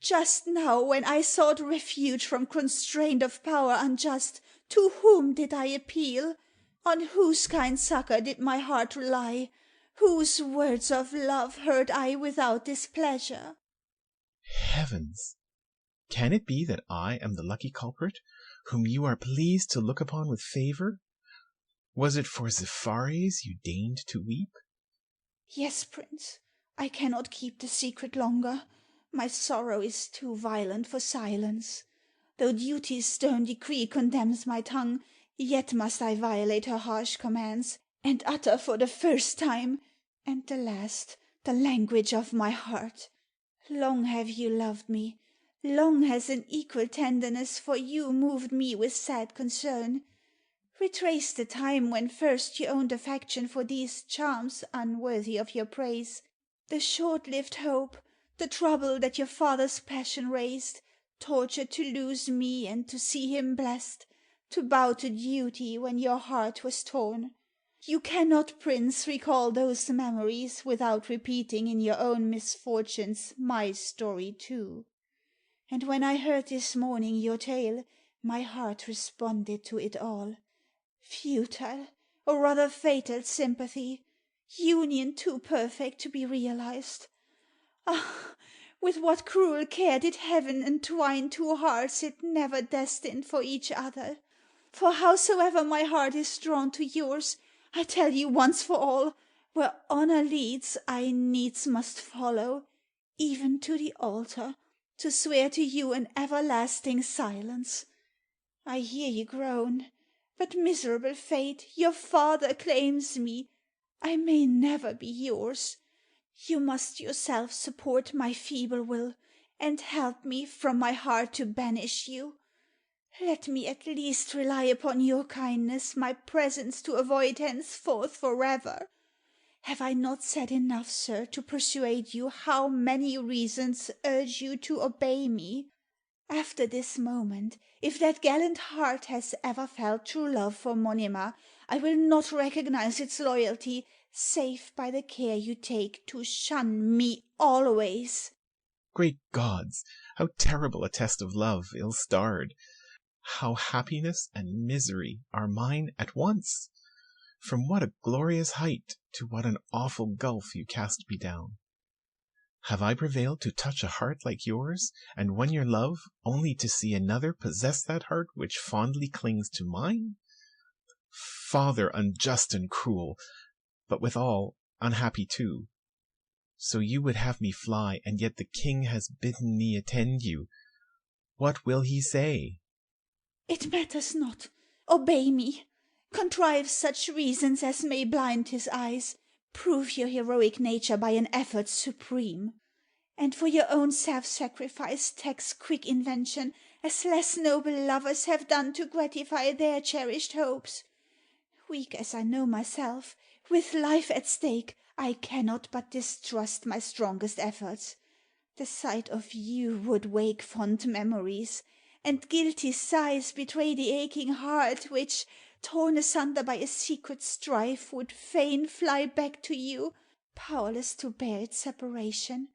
Just now, when I sought refuge from constraint of power unjust, to whom did I appeal? On whose kind succor did my heart rely? Whose words of love heard I without displeasure? Heavens! Can it be that I am the lucky culprit, whom you are pleased to look upon with favor? Was it for Ziphares you deigned to weep? Yes, prince, I cannot keep the secret longer. My sorrow is too violent for silence. Though duty's stern decree condemns my tongue, yet must I violate her harsh commands, and utter for the first time, and the last, the language of my heart. Long have you loved me. Long has an equal tenderness for you moved me with sad concern. Retrace the time when first you owned affection for these charms unworthy of your praise. The short-lived hope, the trouble that your father's passion raised, tortured to lose me and to see him blessed, to bow to duty when your heart was torn. You cannot, prince, recall those memories without repeating in your own misfortunes my story too. And when I heard this morning your tale, my heart responded to it all. Futile, or rather fatal sympathy, union too perfect to be realized. Ah, with what cruel care did heaven entwine two hearts it never destined for each other! For howsoever my heart is drawn to yours, I tell you once for all, where honor leads I needs must follow, even to the altar, to swear to you an everlasting silence. I hear you groan. But miserable fate, your father claims me. I may never be yours. You must yourself support my feeble will, and help me from my heart to banish you. Let me at least rely upon your kindness my presence to avoid henceforth forever. Have I not said enough, sir, to persuade you how many reasons urge you to obey me? After this moment, if that gallant heart has ever felt true love for Monima, I will not recognize its loyalty, save by the care you take to shun me always. Great gods! How terrible a test of love, ill-starred! How happiness and misery are mine at once! From what a glorious height to what an awful gulf you cast me down! Have I prevailed to touch a heart like yours, and won your love, only to see another possess that heart which fondly clings to mine? Father unjust and cruel, but withal unhappy too. So you would have me fly, and yet the king has bidden me attend you. What will he say? It matters not. Obey me. Contrive such reasons as may blind his eyes. Prove your heroic nature by an effort supreme. And for your own self-sacrifice tax quick invention, as less noble lovers have done to gratify their cherished hopes. Weak as I know myself, with life at stake, I cannot but distrust my strongest efforts. The sight of you would wake fond memories, and guilty sighs betray the aching heart which, torn asunder by a secret strife, would fain fly back to you, powerless to bear its separation.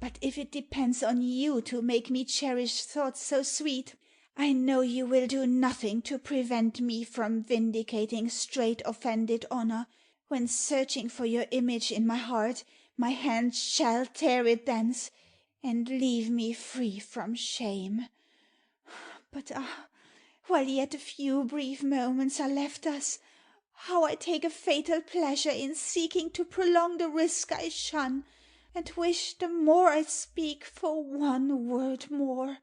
But if it depends on you to make me cherish thoughts so sweet, I know you will do nothing to prevent me from vindicating straight offended honor. When searching for your image in my heart, my hand shall tear it thence, and leave me free from shame. But while yet a few brief moments are left us, how I take a fatal pleasure in seeking to prolong the risk I shun, and wish the more I speak for one word more.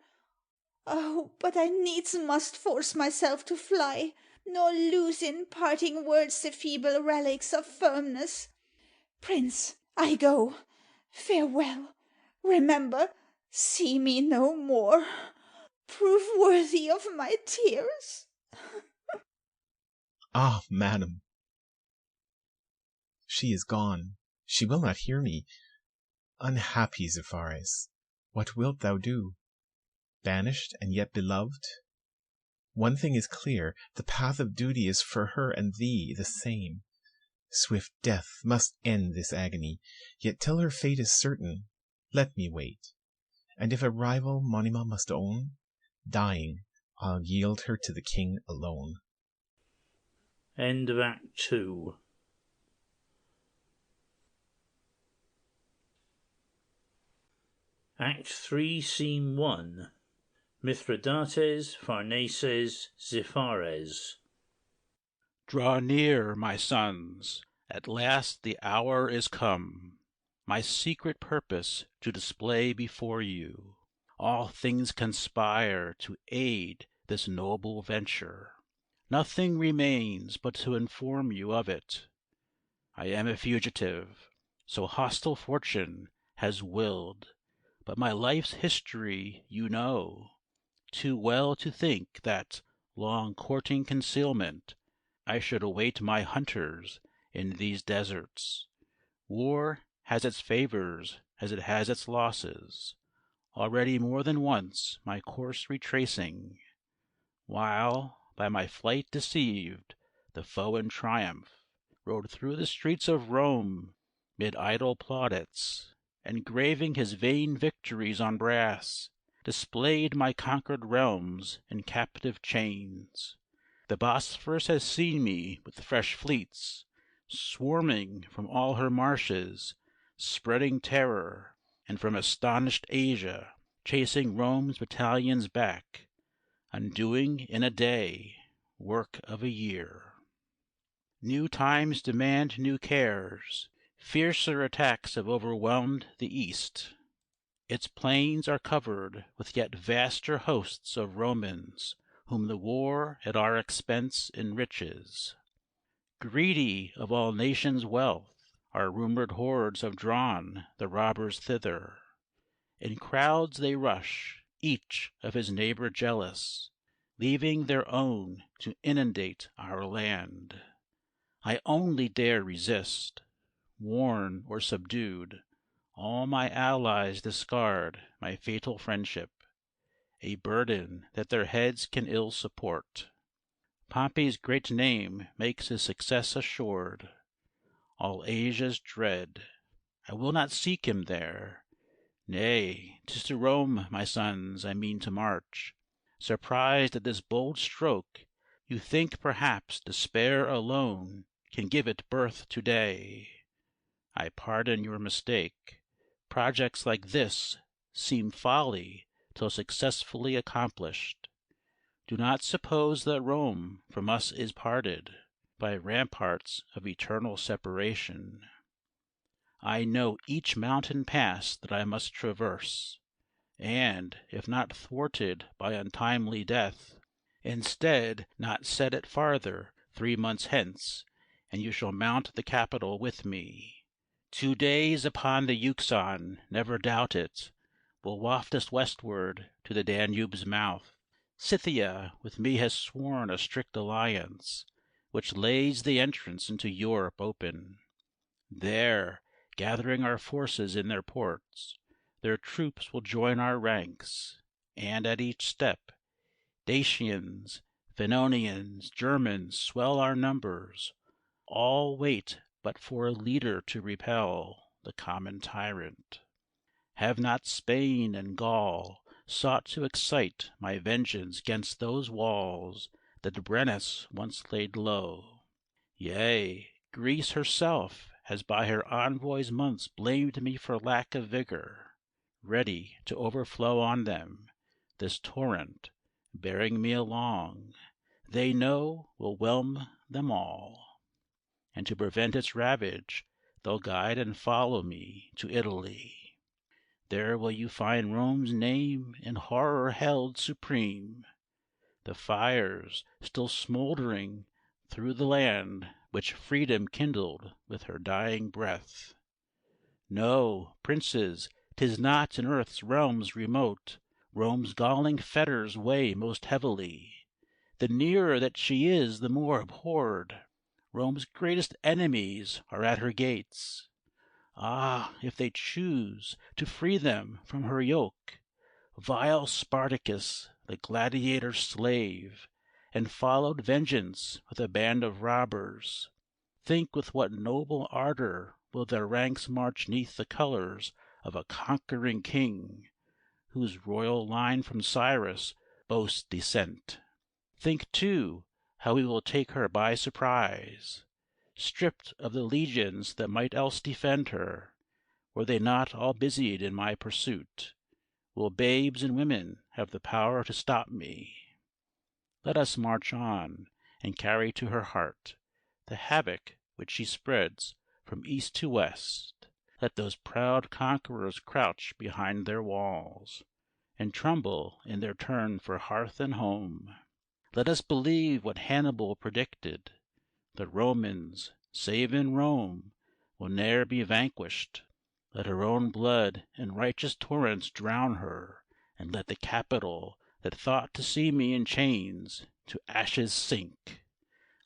Oh, but I needs must force myself to fly, nor lose in parting words the feeble relics of firmness. Prince, I go. Farewell. Remember, see me no more. Prove worthy of my tears. Ah, madam! She is gone. She will not hear me. Unhappy Zephyris, what wilt thou do? Banished and yet beloved? One thing is clear, the path of duty is for her and thee the same. Swift death must end this agony, yet till her fate is certain, let me wait. And if a rival Monima must own, dying, I'll yield her to the king alone. End of Act 2. Act 3, Scene 1. Mithridates, Pharnaces, Zephyres. Draw near, my sons, at last the hour is come, my secret purpose to display before you. All things conspire to aid this noble venture. Nothing remains but to inform you of it. I am a fugitive, so hostile fortune has willed, but my life's history you know too well to think that, long courting concealment, I should await my hunters in these deserts. War has its favors as it has its losses, already more than once my course retracing, while, by my flight deceived, the foe in triumph rode through the streets of Rome mid idle plaudits, engraving his vain victories on brass, displayed my conquered realms in captive chains. The Bosphorus has seen me with fresh fleets, swarming from all her marshes, spreading terror, and from astonished Asia, chasing Rome's battalions back, undoing in a day work of a year. New times demand new cares, fiercer attacks have overwhelmed the East. Its plains are covered with yet vaster hosts of Romans, whom the war at our expense enriches. Greedy of all nations' wealth, our rumored hordes have drawn the robbers thither. In crowds they rush, each of his neighbor jealous, leaving their own to inundate our land. I only dare resist. Worn or subdued, all my allies discard my fatal friendship, a burden that their heads can ill support. Pompey's great name makes his success assured. All Asia's dread. I will not seek him there. Nay, 'tis to Rome, my sons, I mean to march. Surprised at this bold stroke, you think perhaps despair alone can give it birth to-day. I pardon your mistake. Projects like this seem folly till successfully accomplished. Do not suppose that Rome from us is parted by ramparts of eternal separation. I know each mountain pass that I must traverse, and, if not thwarted by untimely death, instead not set it farther 3 months hence, and you shall mount the Capitol with me. 2 days upon the Euxine, never doubt it, will waft us westward to the Danube's mouth. Scythia with me has sworn a strict alliance, which lays the entrance into Europe open. There, gathering our forces in their ports, their troops will join our ranks, and at each step, Dacians, Pannonians, Germans swell our numbers, all wait but for a leader to repel the common tyrant. Have not Spain and Gaul sought to excite my vengeance 'gainst those walls that Brennus once laid low? Yea, Greece herself has by her envoys months blamed me for lack of vigor. Ready to overflow on them, this torrent, bearing me along, they know will whelm them all. And to prevent its ravage, they'll guide and follow me to Italy. There will you find Rome's name in horror held supreme, the fires still smouldering through the land which Freedom kindled with her dying breath. No, princes, 'tis not in earth's realms remote Rome's galling fetters weigh most heavily. The nearer that she is, the more abhorred. Rome's greatest enemies are at her gates. Ah, if they choose to free them from her yoke, vile Spartacus, the gladiator's slave, and followed vengeance with a band of robbers, think with what noble ardor will their ranks march 'neath the colors of a conquering king, whose royal line from Cyrus boasts descent. Think, too, how we will take her by surprise, stripped of the legions that might else defend her, were they not all busied in my pursuit. Will babes and women have the power to stop me? Let us march on, and carry to her heart the havoc which she spreads from east to west. Let those proud conquerors crouch behind their walls, and tremble in their turn for hearth and home. Let us believe what Hannibal predicted. The Romans, save in Rome, will ne'er be vanquished. Let her own blood in righteous torrents drown her, and let the Capitol that thought to see me in chains to ashes sink.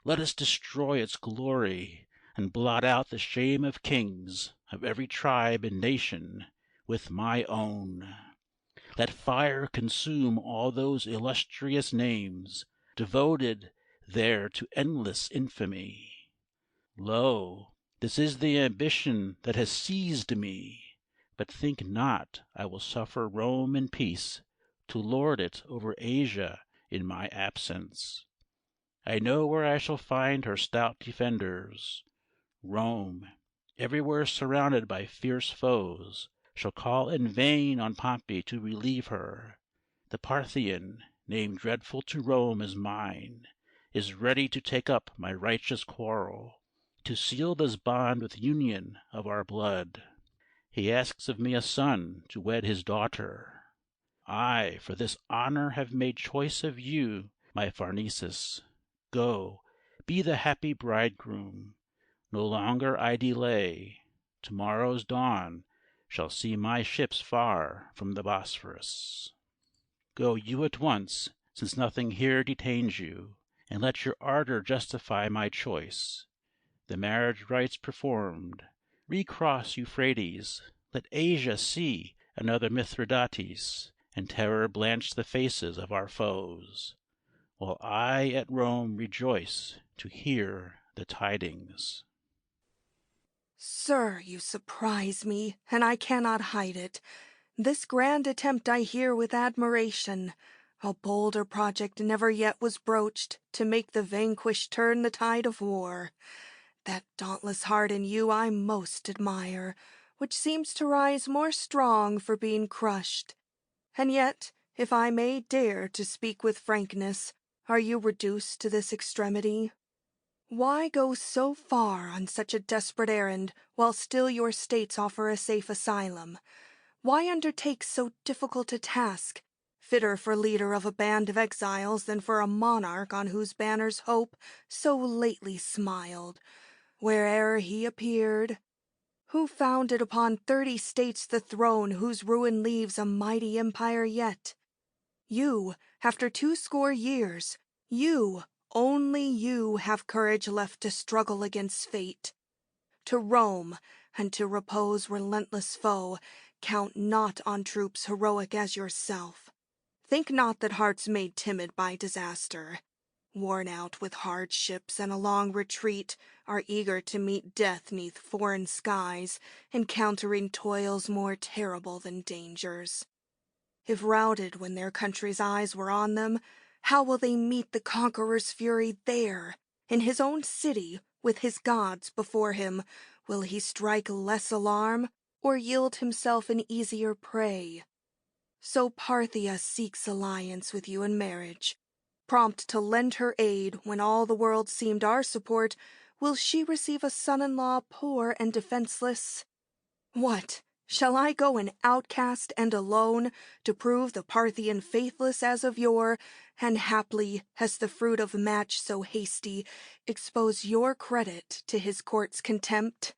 Let us destroy its glory, and blot out the shame of kings of every tribe and nation with my own. Let fire consume all those illustrious names, devoted there to endless infamy. Lo, this is the ambition that has seized me, but think not I will suffer Rome in peace to lord it over Asia in my absence. I know where I shall find her stout defenders. Rome, everywhere surrounded by fierce foes, shall call in vain on Pompey to relieve her. The Parthian, name dreadful to Rome as mine, is ready to take up my righteous quarrel, to seal this bond with union of our blood. He asks of me a son to wed his daughter. I for this honour have made choice of you, my Pharnesus. Go, be the happy bridegroom. No longer I delay. To-morrow's dawn shall see my ships far from the Bosphorus. Go you at once, since nothing here detains you, and let your ardour justify my choice. The marriage rites performed, recross Euphrates, let Asia see another Mithridates, and terror blanch the faces of our foes, while I at Rome rejoice to hear the tidings. Sir, you surprise me, and I cannot hide it. This grand attempt I hear with admiration. A bolder project never yet was broached to make the vanquished turn the tide of war. That dauntless heart in you I most admire, which seems to rise more strong for being crushed. And yet, if I may dare to speak with frankness, are you reduced to this extremity? Why go so far on such a desperate errand, while still your states offer a safe asylum? Why undertake so difficult a task, fitter for leader of a band of exiles than for a monarch on whose banners hope so lately smiled, where'er he appeared? Who founded upon 30 states the throne whose ruin leaves a mighty empire yet? You, after 20 years, you, only you, have courage left to struggle against fate. To roam, and to repose relentless foe, count not on troops heroic as yourself. Think not that hearts made timid by disaster, worn out with hardships and a long retreat, are eager to meet death 'neath foreign skies, encountering toils more terrible than dangers. If routed when their country's eyes were on them, how will they meet the conqueror's fury there, in his own city, with his gods before him? Will he strike less alarm, or yield himself an easier prey? So Parthia seeks alliance with you in marriage. Prompt to lend her aid when all the world seemed our support, will she receive a son-in-law poor and defenseless? What? Shall I go an outcast and alone, to prove the Parthian faithless as of yore, and haply, as the fruit of match so hasty, expose your credit to his court's contempt?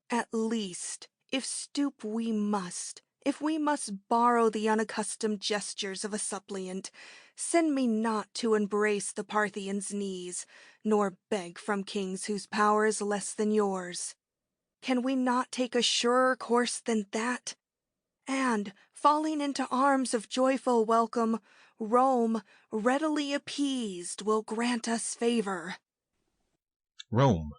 At least, if stoop we must, if we must borrow the unaccustomed gestures of a suppliant, send me not to embrace the Parthian's knees, nor beg from kings whose power is less than yours. Can we not take a surer course than that? And, falling into arms of joyful welcome, Rome, readily appeased, will grant us favor. Rome,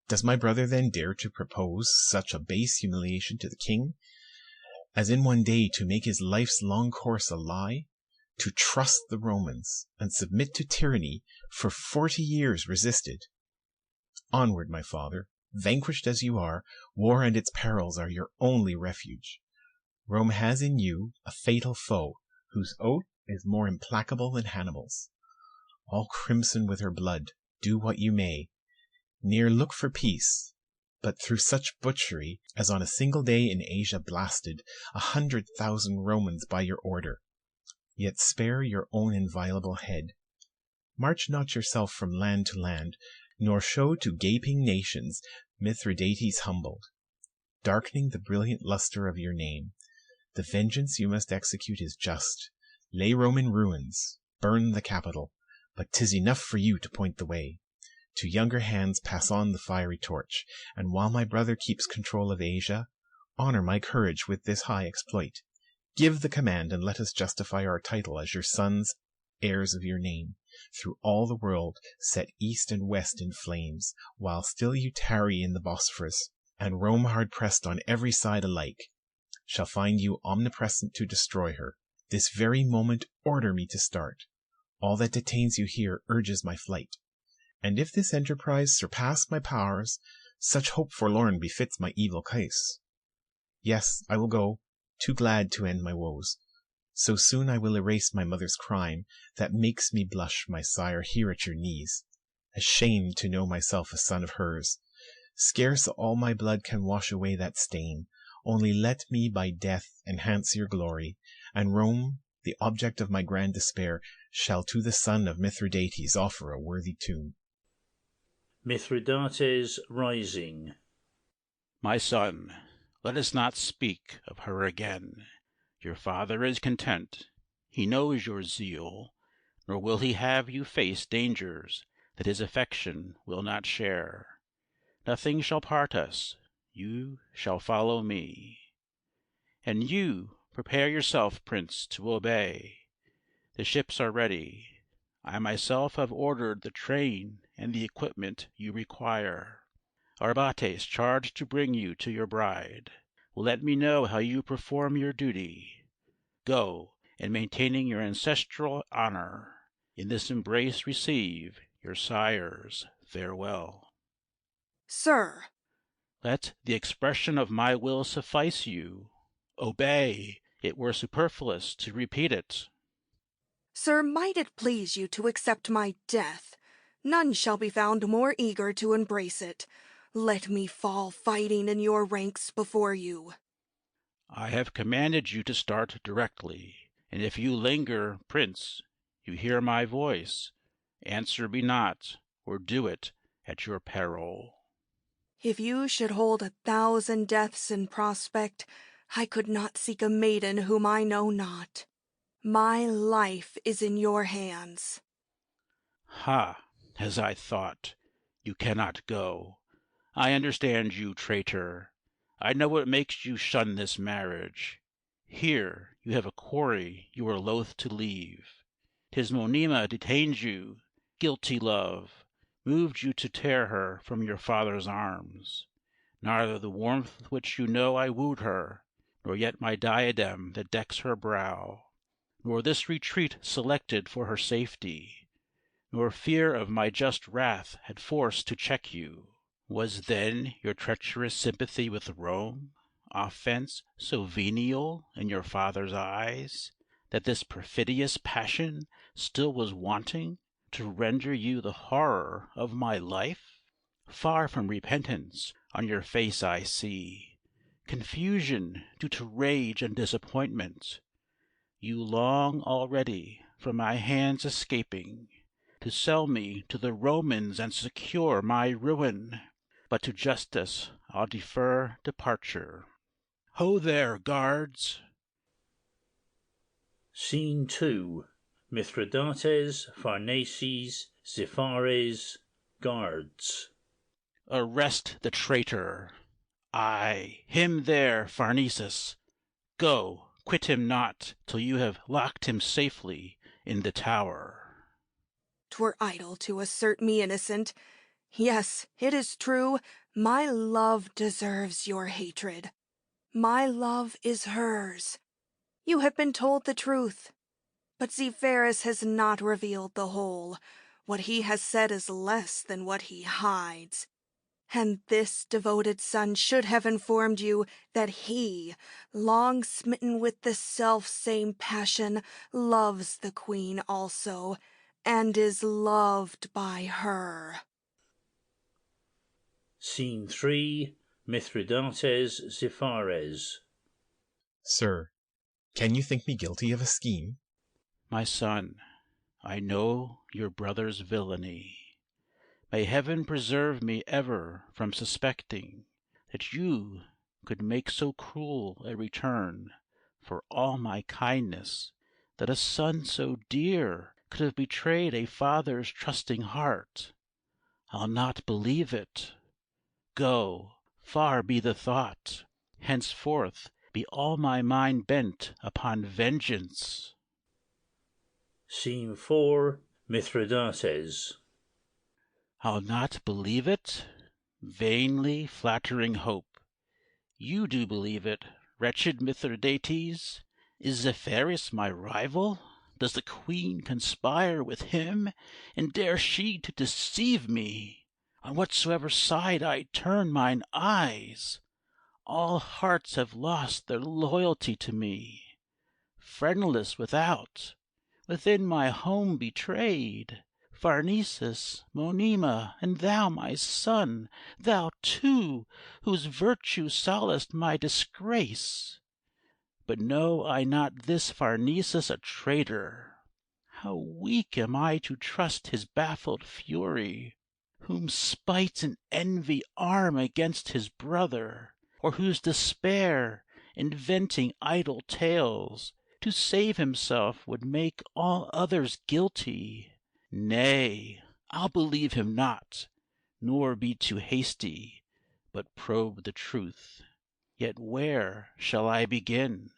does my brother then dare to propose such a base humiliation to the king, as in one day to make his life's long course a lie, to trust the Romans, and submit to tyranny for 40 years resisted? Onward, my father. Vanquished as you are, war and its perils are your only refuge. Rome has in you a fatal foe, whose oath is more implacable than Hannibal's. All crimson with her blood, do what you may, ne'er look for peace, but through such butchery as on a single day in Asia blasted 100,000 Romans by your order. Yet spare your own inviolable head. March not yourself from land to land, nor show to gaping nations Mithridates humbled, darkening the brilliant luster of your name. The vengeance you must execute is just. Lay Rome in ruins, burn the capital, but 'tis enough for you to point the way. To younger hands pass on the fiery torch, and while my brother keeps control of Asia, honor my courage with this high exploit. Give the command, and let us justify our title as your sons, heirs of your name, through all the world, set east and west in flames, while still you tarry in the Bosphorus, and Rome, hard pressed on every side alike, shall find you omnipresent to destroy her. This very moment order me to start. All that detains you here urges my flight. And if this enterprise surpass my powers, such hope forlorn befits my evil case. Yes, I will go, too glad to end my woes. So soon I will erase my mother's crime, that makes me blush my sire here at your knees, ashamed to know myself a son of hers. Scarce all my blood can wash away that stain. Only let me by death enhance your glory, and Rome, the object of my grand despair, shall to the son of Mithridates offer a worthy tomb. Mithridates rising. My son, let us not speak of her again. Your father is content. He knows your zeal, nor will he have you face dangers that his affection will not share. Nothing shall part us. You shall follow me. And you, prepare yourself, prince, to obey. The ships are ready. I myself have ordered the train and the equipment you require. Arbates, charged to bring you to your bride, will let me know how you perform your duty. Go, and maintaining your ancestral honor, in this embrace receive your sire's farewell. Sir, Let the expression of my will suffice you. Obey. It were superfluous to repeat it. sir, might it please you to accept my death? None shall be found more eager to embrace it. Let me fall fighting in your ranks before you. I have commanded you to start directly, and if you linger, prince, you hear my voice. Answer me not, or do it at your peril. If you should hold 1,000 deaths in prospect, I could not seek a maiden whom I know not. My life is in your hands. Ha! As I thought, you cannot go. I understand you, traitor. I know what makes you shun this marriage. Here you have a quarry you are loath to leave. 'Tis Monima detains you, guilty love, moved you to tear her from your father's arms. Neither the warmth with which you know I wooed her, nor yet my diadem that decks her brow, nor this retreat selected for her safety, nor fear of my just wrath had force to check you. Was then your treacherous sympathy with Rome offence so venial in your father's eyes, that this perfidious passion still was wanting to render you the horror of my life? Far from repentance on your face I see, confusion due to rage and disappointment. You long already, from my hands escaping, to sell me to the Romans and secure my ruin. But to justice I'll defer departure. Ho there, guards! Scene 2. Mithridates, Pharnaces, Ziphares, guards. Arrest the traitor! Ay, him there, Pharnesis! Go, quit him not till you have locked him safely in the tower. 'Twere idle to assert me innocent. Yes, it is true, my love deserves your hatred. My love is hers. You have been told the truth. But Zephyrus has not revealed the whole. What he has said is less than what he hides. And this devoted son should have informed you that he, long smitten with the self-same passion, loves the queen also, and is loved by her. Scene 3. Mithridates, Ziphares. Sir, can you think me guilty of a scheme? My son, I know your brother's villainy. May heaven preserve me ever from suspecting that you could make so cruel a return for all my kindness, that a son so dear could have betrayed a father's trusting heart. I'll not believe it. Go, far be the thought. Henceforth be all my mind bent upon vengeance. Scene 4. Mithridates. I'll not believe it? Vainly flattering hope. You do believe it, wretched Mithridates. Is Zephyrus my rival? Does the queen conspire with him? And dare she to deceive me? On whatsoever side I turn mine eyes, all hearts have lost their loyalty to me. Friendless without, within my home betrayed, Pharnesus, Monima, and thou my son, thou too, whose virtue solaced my disgrace. But know I not this Pharnesus a traitor? How weak am I to trust his baffled fury, whom spite and envy arm against his brother, or whose despair, inventing idle tales, to save himself would make all others guilty. Nay, I'll believe him not, nor be too hasty, but probe the truth. Yet where shall I begin?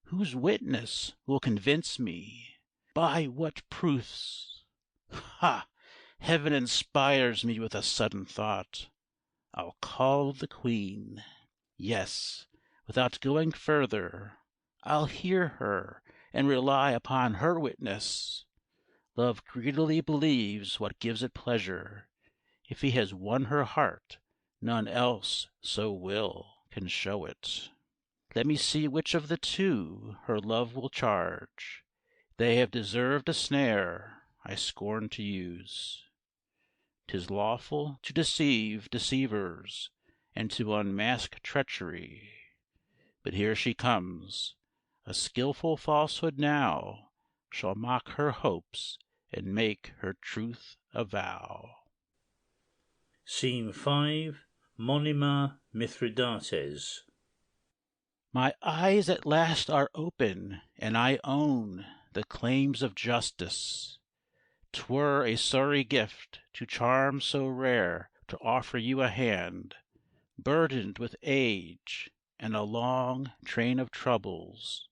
Whose witness will convince me? By what proofs? Ha! Heaven inspires me with a sudden thought. I'll call the Queen. Yes, without going further, I'll hear her and rely upon her witness. Love greedily believes what gives it pleasure. If he has won her heart, none else so can show it. Let me see which of the two her love will charge. They have deserved a snare I scorn to use. 'Tis lawful to deceive deceivers, and to unmask treachery. But here she comes. A skilful falsehood now shall mock her hopes and make her truth a vow. Scene 5. Monima Mithridates. My eyes at last are open, and I own the claims of justice. 'Twere a sorry gift to charm so rare to offer you a hand, burdened with age and a long train of troubles.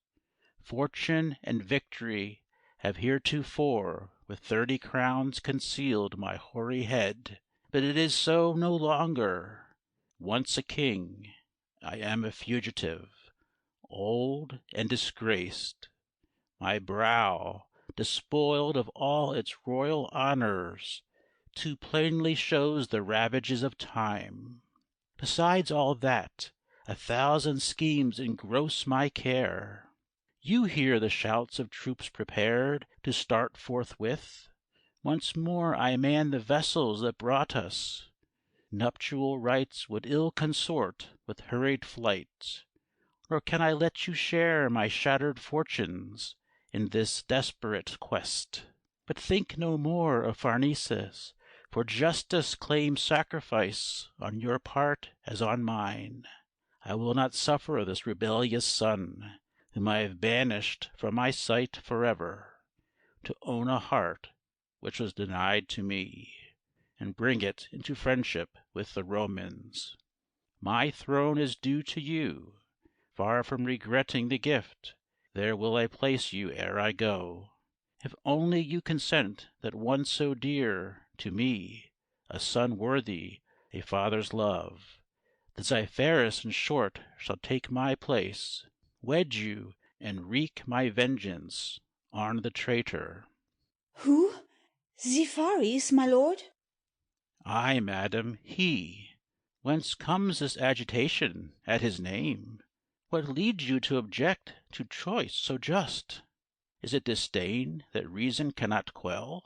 Fortune and victory have heretofore with 30 crowns concealed my hoary head, but it is so no longer. Once a king, I am a fugitive, old and disgraced. My brow, despoiled of all its royal honors, too plainly shows the ravages of time. Besides all that, 1,000 schemes engross my care. You hear the shouts of troops prepared to start forthwith. Once more I man the vessels that brought us. Nuptial rites would ill consort with hurried flight. Nor can I let you share my shattered fortunes in this desperate quest. But think no more of Pharnesus, for justice claims sacrifice on your part as on mine. I will not suffer this rebellious son, whom I have banished from my sight forever, to own a heart which was denied to me, and bring it into friendship with the Romans. My throne is due to you. Far from regretting the gift, there will I place you ere I go. If only you consent that one so dear to me, a son worthy a father's love, the Zephyrus in short shall take my place, wed you, and wreak my vengeance on the traitor. Who? Zephyrus, my lord? Ay, madam, he. Whence comes this agitation at his name? What leads you to object to choice so just? Is it disdain that reason cannot quell?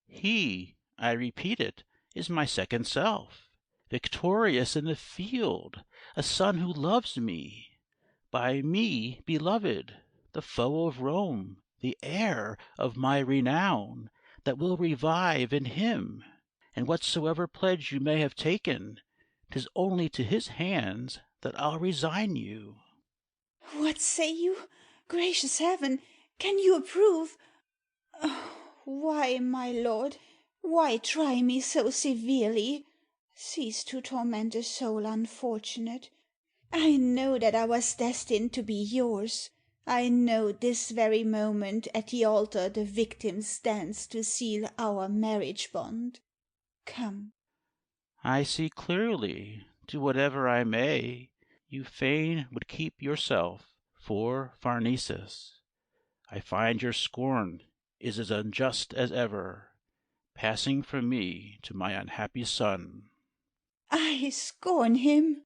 He, I repeat it, is my second self, victorious in the field, a son who loves me, by me beloved, the foe of Rome, the heir of my renown, that will revive in him. And whatsoever pledge you may have taken, 'tis only to his hands that I'll resign you. What say you? Gracious heaven, can you approve? Oh, why, my lord, why try me so severely? Cease to torment a soul unfortunate. I know that I was destined to be yours. I know this very moment at the altar the victim stands to seal our marriage bond. Come. I see clearly, do whatever I may, you fain would keep yourself for Pharnesus. I find your scorn is as unjust as ever, passing from me to my unhappy son. I scorn him.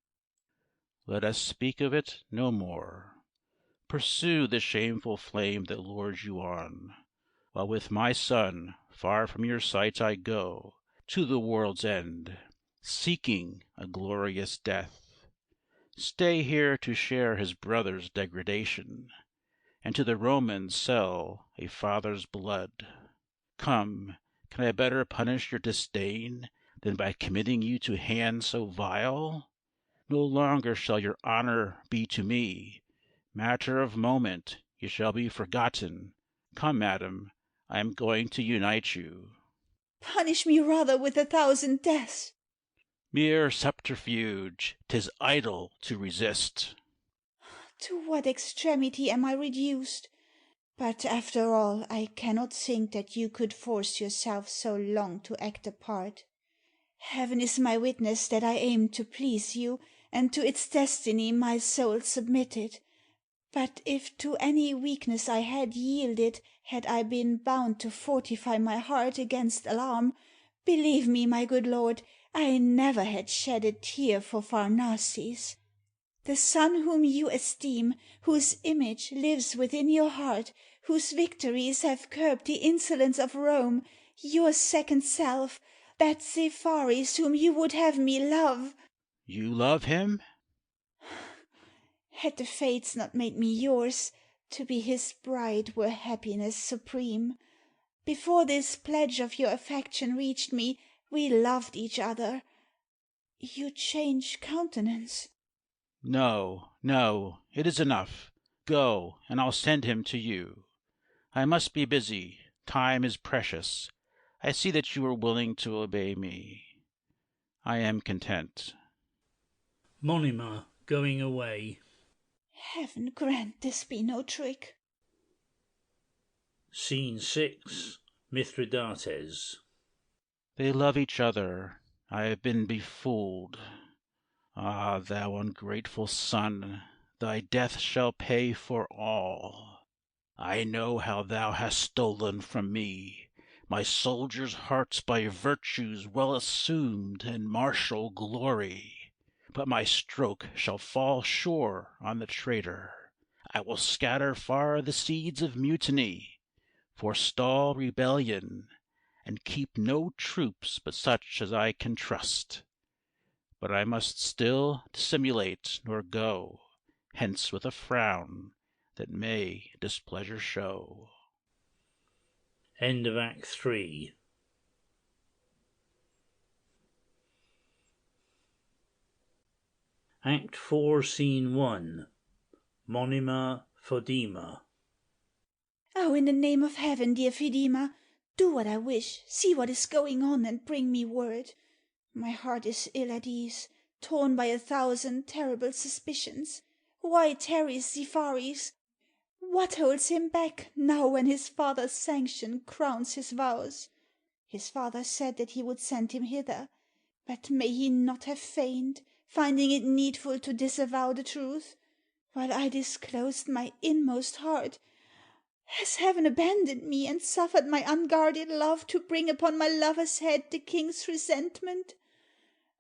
Let us speak of it no more. Pursue the shameful flame that lures you on, while with my son far from your sight I go, to the world's end, seeking a glorious death. Stay here to share his brother's degradation, and to the Romans sell a father's blood. Come, can I better punish your disdain than by committing you to hands so vile? No longer shall your honor be to me matter of moment. You shall be forgotten. Come, madam, I am going to unite you. Punish me rather with 1,000 deaths. Mere subterfuge, 'tis idle to resist. To what extremity am I reduced? But after all, I cannot think that you could force yourself so long to act a part. Heaven is my witness that I aimed to please you, and to its destiny my soul submitted. But if to any weakness I had yielded, had I been bound to fortify my heart against alarm, believe me, my good lord, I never had shed a tear for Pharnaces. The son whom you esteem, whose image lives within your heart, whose victories have curbed the insolence of Rome, your second self, that Zepharis whom you would have me love. You love him? Had the fates not made me yours, to be his bride were happiness supreme. Before this pledge of your affection reached me, we loved each other. You change countenance. No, no, it is enough. Go, and I'll send him to you. I must be busy. Time is precious. I see that you are willing to obey me. I am content. Monima going away. Heaven grant this be no trick. Scene 6. Mithridates. They love each other. I have been befooled. Ah, thou ungrateful son, thy death shall pay for all. I know how thou hast stolen from me my soldiers' hearts by virtues well assumed and martial glory. But my stroke shall fall sure on the traitor. I will scatter far the seeds of mutiny, forestall rebellion, and keep no troops but such as I can trust. But I must still dissimulate nor go hence with a frown that may displeasure show. End of Act 3. Act 4, Scene 1. Monima Phodema. Oh, in the name of heaven, dear Phidima, do what I wish, see what is going on, and bring me word. My heart is ill at ease, torn by 1,000 terrible suspicions. Why tarries Zepharis? What holds him back, now when his father's sanction crowns his vows? His father said that he would send him hither, but may he not have feigned, finding it needful to disavow the truth, while I disclosed my inmost heart? Has heaven abandoned me, and suffered my unguarded love to bring upon my lover's head the king's resentment?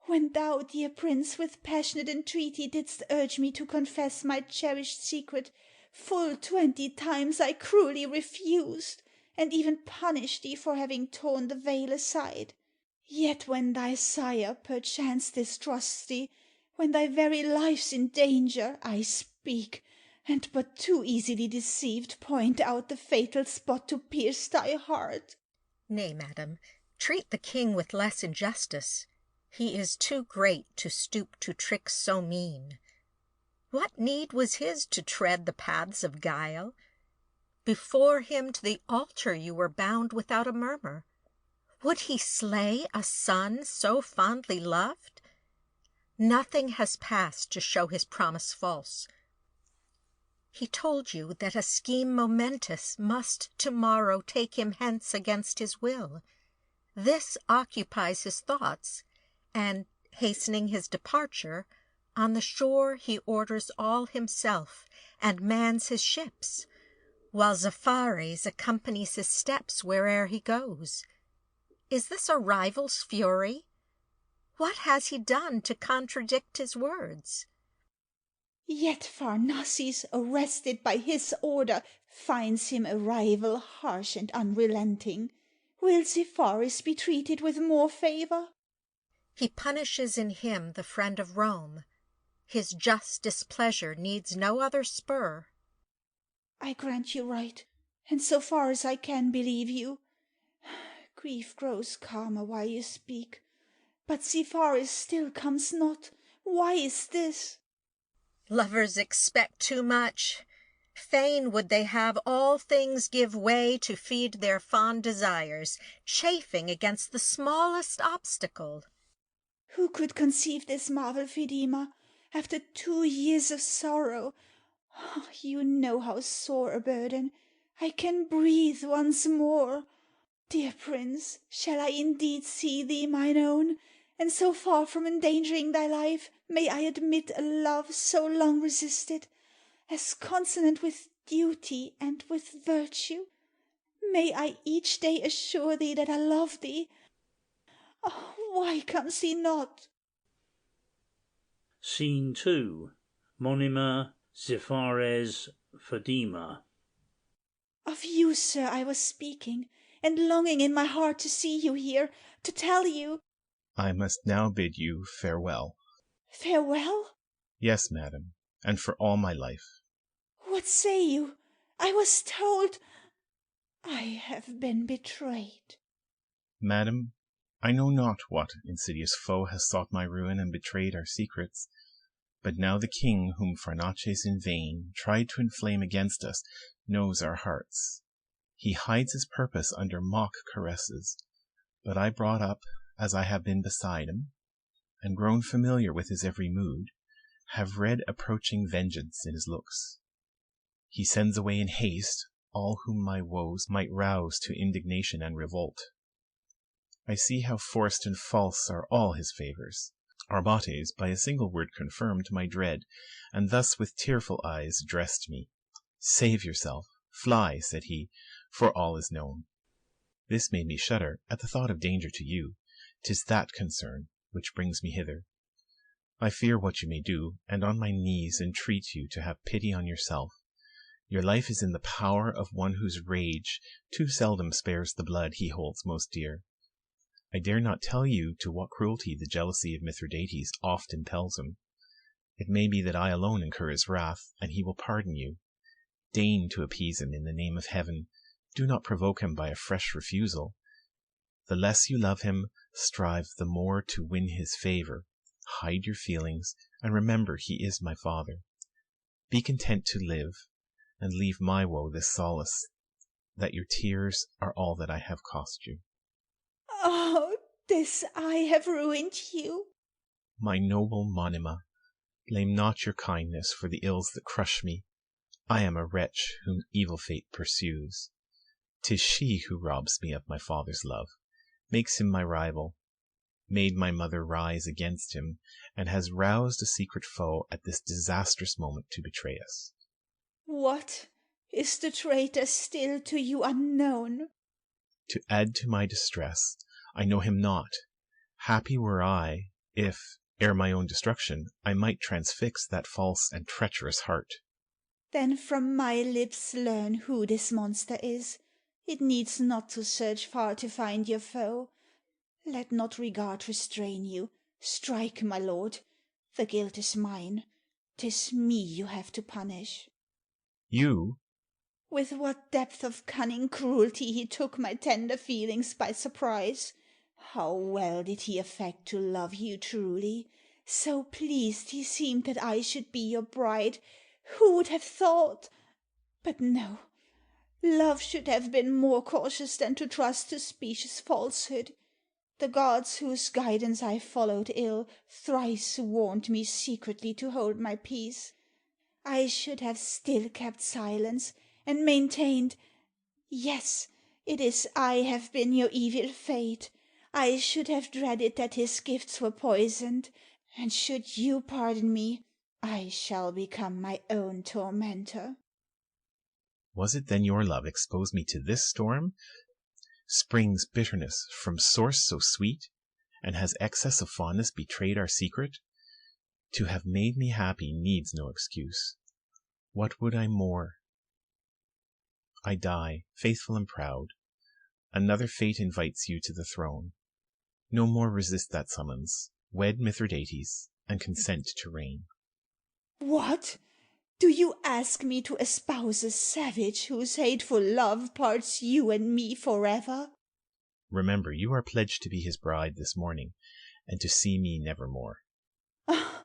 When thou, dear prince, with passionate entreaty didst urge me to confess my cherished secret, full 20 times I cruelly refused, and even punished thee for having torn the veil aside. Yet when thy sire perchance distrusts thee, when thy very life's in danger, I speak, and but too easily deceived point out the fatal spot to pierce thy heart. Nay, madam, treat the king with less injustice. He is too great to stoop to tricks so mean. What need was his to tread the paths of guile? Before him to the altar you were bound without a murmur. Would he slay a son so fondly loved? Nothing has passed to show his promise false. He told you that a scheme momentous must to-morrow take him hence against his will. This occupies his thoughts, and, hastening his departure, on the shore he orders all himself, and mans his ships, while Zephares accompanies his steps where'er he goes. Is this a rival's fury? What has he done to contradict his words? Yet Pharnaces, arrested by his order, finds him a rival harsh and unrelenting. Will Zephyrus be treated with more favour? He punishes in him the friend of Rome. His just displeasure needs no other spur. I grant you right, and so far as I can believe you. Grief grows calmer while you speak. But Zephyrus still comes not. Why is this? Lovers expect too much. Fain would they have all things give way to feed their fond desires, chafing against the smallest obstacle. Who could conceive this marvel, Fidima, after 2 years of sorrow? You know how sore a burden. I can breathe once more. Dear prince, shall I indeed see thee mine own? And so far from endangering thy life, may I admit a love so long resisted, as consonant with duty and with virtue? May I each day assure thee that I love thee? Oh, why comes he not? Scene 2. Monima, Zephyrus, Fadima. Of you, sir, I was speaking, and longing in my heart to see you here, to tell you— I must now bid you farewell. Farewell? Yes, madam, and for all my life. What say you? I was told— I have been betrayed. Madam, I know not what insidious foe has sought my ruin and betrayed our secrets. But now the king whom Pharnaces in vain tried to inflame against us knows our hearts. He hides his purpose under mock caresses, but I, brought up as I have been beside him, and grown familiar with his every mood, have read approaching vengeance in his looks. He sends away in haste all whom my woes might rouse to indignation and revolt. I see how forced and false are all his favours. Arbates by a single word confirmed my dread, and thus with tearful eyes addressed me. "Save yourself, fly," said he, "for all is known." This made me shudder at the thought of danger to you. 'Tis that concern which brings me hither. I fear what you may do, and on my knees entreat you to have pity on yourself. Your life is in the power of one whose rage too seldom spares the blood he holds most dear. I dare not tell you to what cruelty the jealousy of Mithridates oft impels him. It may be that I alone incur his wrath, and he will pardon you. Deign to appease him in the name of heaven. Do not provoke him by a fresh refusal. The less you love him, strive the more to win his favor. Hide your feelings, and remember he is my father. Be content to live, and leave my woe this solace, that your tears are all that I have cost you. Oh, this I have ruined you. My noble Monima, blame not your kindness for the ills that crush me. I am a wretch whom evil fate pursues. 'Tis she who robs me of my father's love, makes him my rival, made my mother rise against him, and has roused a secret foe at this disastrous moment to betray us. What? Is the traitor still to you unknown? To add to my distress, I know him not. Happy were I, if, ere my own destruction, I might transfix that false and treacherous heart. Then from my lips learn who this monster is. It needs not to search far to find your foe. Let not regard restrain you. Strike, my lord. The guilt is mine. 'Tis me you have to punish. You? With what depth of cunning cruelty he took my tender feelings by surprise! How well did he affect to love you truly! So pleased he seemed that I should be your bride. Who would have thought? But no, love should have been more cautious than to trust to specious falsehood. The gods whose guidance I followed ill thrice warned me secretly to hold my peace. I should have still kept silence, and maintained— Yes, it is I have been your evil fate. I should have dreaded that his gifts were poisoned, and should you pardon me, I shall become my own tormentor. Was it then your love exposed me to this storm? Spring's bitterness from source so sweet? And has excess of fondness betrayed our secret? To have made me happy needs no excuse. What would I more? I die, faithful and proud. Another fate invites you to the throne. No more resist that summons. Wed Mithridates, and consent to reign. What? Do you ask me to espouse a savage whose hateful love parts you and me forever? Remember, you are pledged to be his bride this morning, and to see me nevermore. Ah,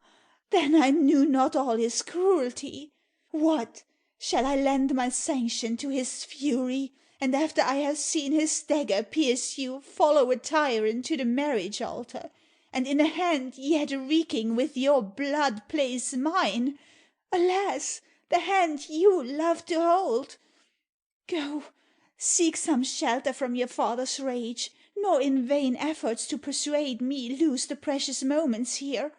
then I knew not all his cruelty. What? Shall I lend my sanction to his fury, and after I have seen his dagger pierce you, follow a tyrant to the marriage altar, and in a hand yet reeking with your blood place mine? Alas, the hand you love to hold! Go, seek some shelter from your father's rage, nor in vain efforts to persuade me lose the precious moments here.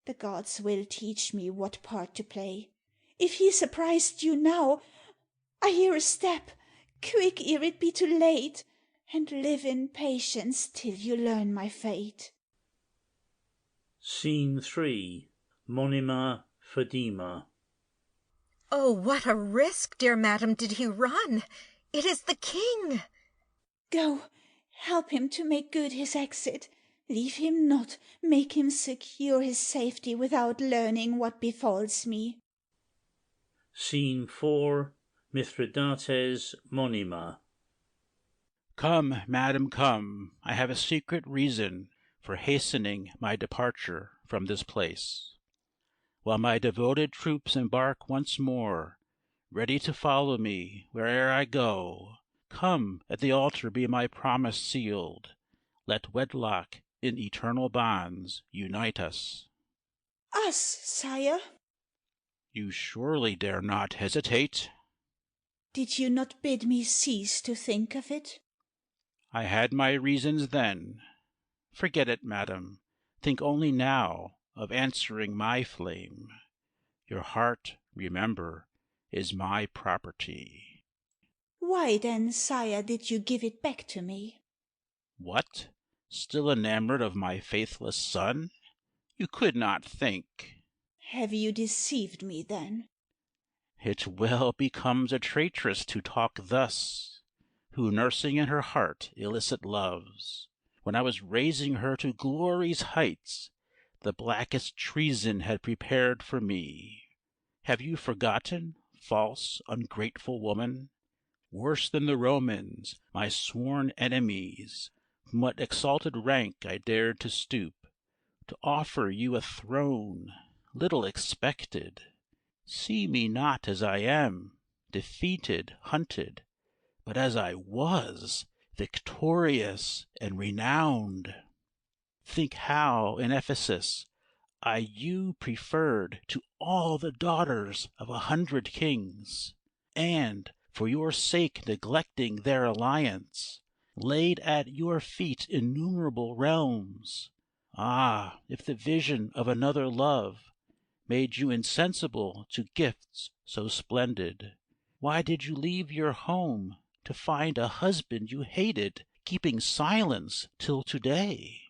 The gods will teach me what part to play. If he surprised you now, I hear a step, quick ere it be too late, and live in patience till you learn my fate. Scene 3. Monima Fadima. Oh, what a risk, dear madam, did he run! It is the king! Go, help him to make good his exit. Leave him not, make him secure his safety without learning what befalls me. Scene 4. Mithridates Monima. Come, madam, come. I have a secret reason for hastening my departure from this place. While my devoted troops embark once more, ready to follow me where'er I go, come, at the altar be my promise sealed. Let wedlock in eternal bonds unite us. Us, sire? You surely dare not hesitate. Did you not bid me cease to think of it? I had my reasons then. Forget it, madam. Think only now of answering my flame. Your heart, remember, is my property. Why then, sire, did you give it back to me? What? Still enamored of my faithless son? You could not think. Have you deceived me then? It well becomes a traitress to talk thus, who nursing in her heart illicit loves, when I was raising her to glory's heights, the blackest treason had prepared for me. Have you forgotten, false, ungrateful woman? Worse than the Romans, my sworn enemies, from what exalted rank I dared to stoop, to offer you a throne, little expected. See me not as I am, defeated, hunted, but as I was, victorious and renowned. Think how in Ephesus I you preferred to all the daughters of 100 kings, and, for your sake neglecting their alliance, laid at your feet innumerable realms. Ah, if the vision of another love made you insensible to gifts so splendid, why did you leave your home to find a husband you hated, keeping silence till to-day?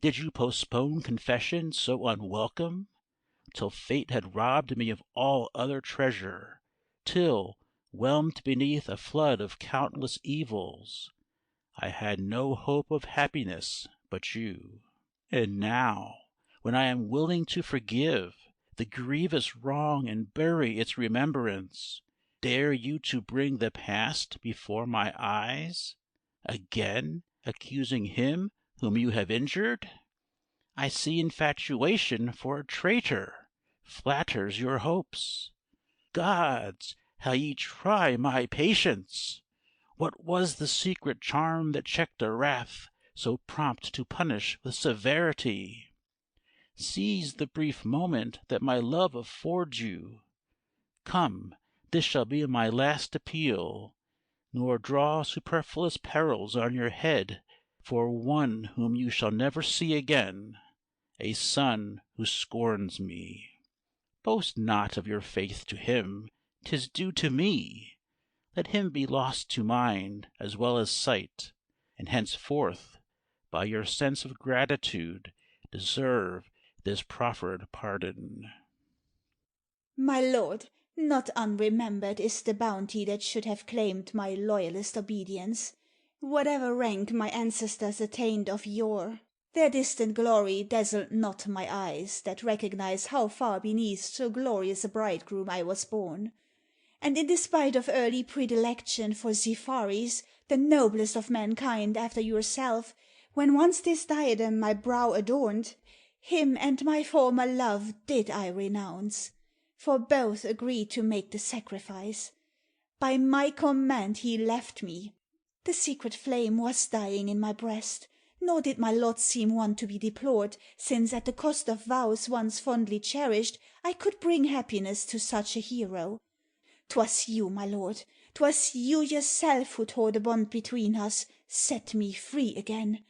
Did you postpone confession so unwelcome, till fate had robbed me of all other treasure, till, whelmed beneath a flood of countless evils, I had no hope of happiness but you? And now, when I am willing to forgive the grievous wrong and bury its remembrance, dare you to bring the past before my eyes, again accusing him whom you have injured? I see infatuation for a traitor flatters your hopes. Gods, how ye try my patience! What was the secret charm that checked a wrath so prompt to punish with severity? Seize the brief moment that my love affords you. Come, this shall be my last appeal, nor draw superfluous perils on your head for one whom you shall never see again, a son who scorns me. Boast not of your faith to him, 'tis due to me. Let him be lost to mind as well as sight, and henceforth, by your sense of gratitude, deserve this proffered pardon. My lord, not unremembered is the bounty that should have claimed my loyalest obedience. Whatever rank my ancestors attained of yore, their distant glory dazzled not my eyes that recognize how far beneath so glorious a bridegroom I was born. And in despite of early predilection for Ziphares, the noblest of mankind after yourself, when once this diadem my brow adorned, him and my former love did I renounce, for both agreed to make the sacrifice. By my command he left me. The secret flame was dying in my breast, nor did my lot seem one to be deplored, since at the cost of vows once fondly cherished I could bring happiness to such a hero. 'Twas you, my lord, 'twas you yourself who tore the bond between us, set me free again.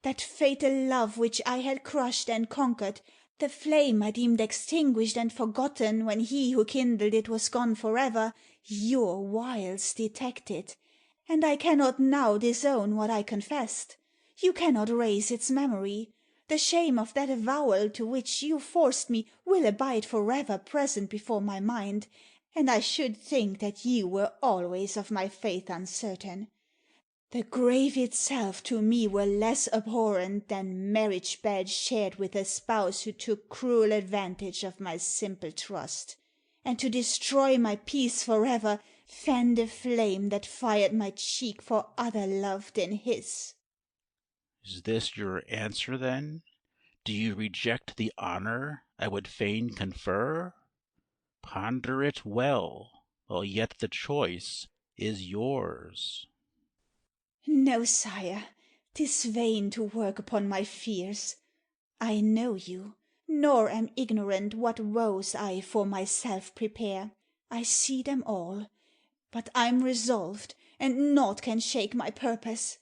That fatal love which I had crushed and conquered, the flame I deemed extinguished and forgotten when he who kindled it was gone forever, your wiles detected, and I cannot now disown what I confessed. You cannot raise its memory. The shame of that avowal to which you forced me will abide forever present before my mind, and I should think that you were always of my faith uncertain. The grave itself to me were less abhorrent than marriage bed shared with a spouse who took cruel advantage of my simple trust, and to destroy my peace forever fan the flame that fired my cheek for other love than his. Is this your answer, then? Do you reject the honor I would fain confer? Ponder it well, while yet the choice is yours. No, sire, 'tis vain to work upon my fears. I know you, nor am ignorant what woes I for myself prepare. I see them all, but I'm resolved, and naught can shake my purpose.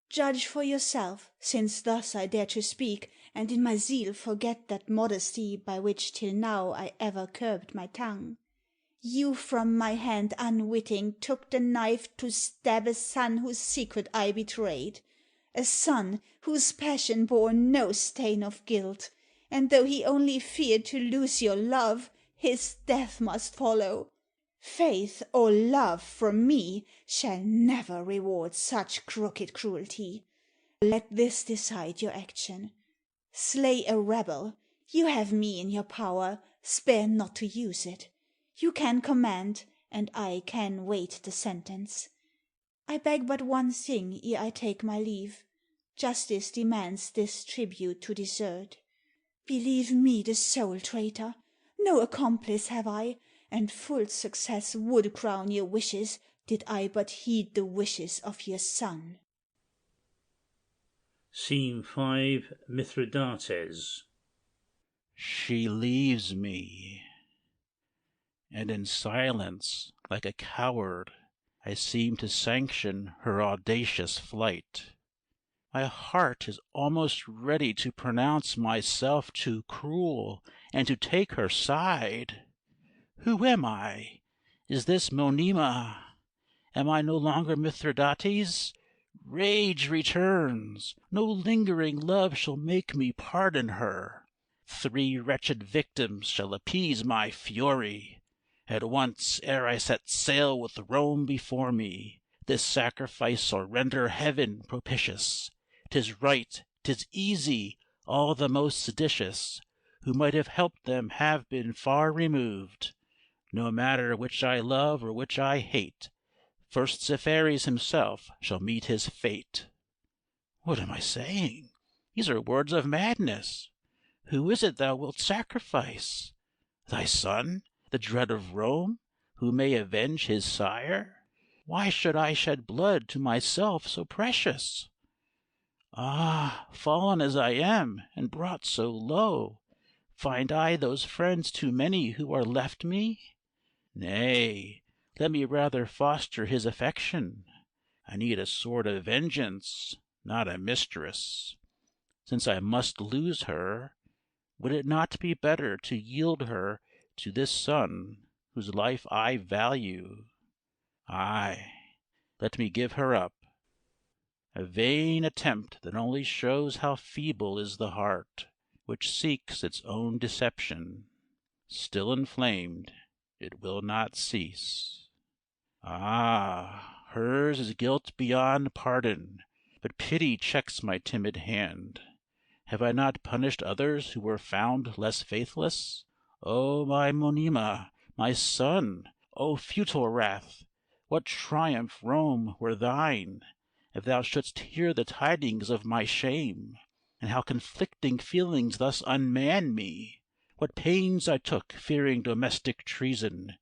Judge for yourself, since thus I dare to speak, and in my zeal forget that modesty by which till now I ever curbed my tongue. You from my hand unwitting took the knife to stab a son whose secret I betrayed, a son whose passion bore no stain of guilt, and though he only feared to lose your love, his death must follow. Faith or love from me shall never reward such crooked cruelty. Let this decide your action. Slay a rebel, you have me in your power, spare not to use it. You can command, and I can wait the sentence. I beg but one thing ere I take my leave. Justice demands this tribute to desert. Believe me the sole traitor. No accomplice have I, and full success would crown your wishes, did I but heed the wishes of your son. Scene 5. Mithridates. She leaves me, and in silence, like a coward, I seem to sanction her audacious flight. My heart is almost ready to pronounce myself too cruel, and to take her side. Who am I? Is this Monima? Am I no longer Mithridates? Rage returns. No lingering love shall make me pardon her. 3 wretched victims shall appease my fury. At once, ere I set sail with Rome before me, this sacrifice shall render heaven propitious. 'Tis right, 'tis easy, all the most seditious, who might have helped them have been far removed. No matter which I love or which I hate, first Ziphares himself shall meet his fate. What am I saying? These are words of madness. Who is it thou wilt sacrifice? Thy son, the dread of Rome, who may avenge his sire? Why should I shed blood to myself so precious? Ah, fallen as I am, and brought so low, find I those friends too many who are left me? Nay, let me rather foster his affection. I need a sword of vengeance, not a mistress. Since I must lose her, would it not be better to yield her to this son whose life I value? Ay, let me give her up. A vain attempt that only shows how feeble is the heart, which seeks its own deception. Still inflamed, it will not cease. Ah, Hers is guilt beyond pardon, but pity checks my timid hand. Have I not punished others who were found less faithless? O my Monima, my son, O futile wrath! What triumph, Rome, were thine, if thou shouldst hear the tidings of my shame, and how conflicting feelings thus unman me! What pains I took, fearing domestic treason,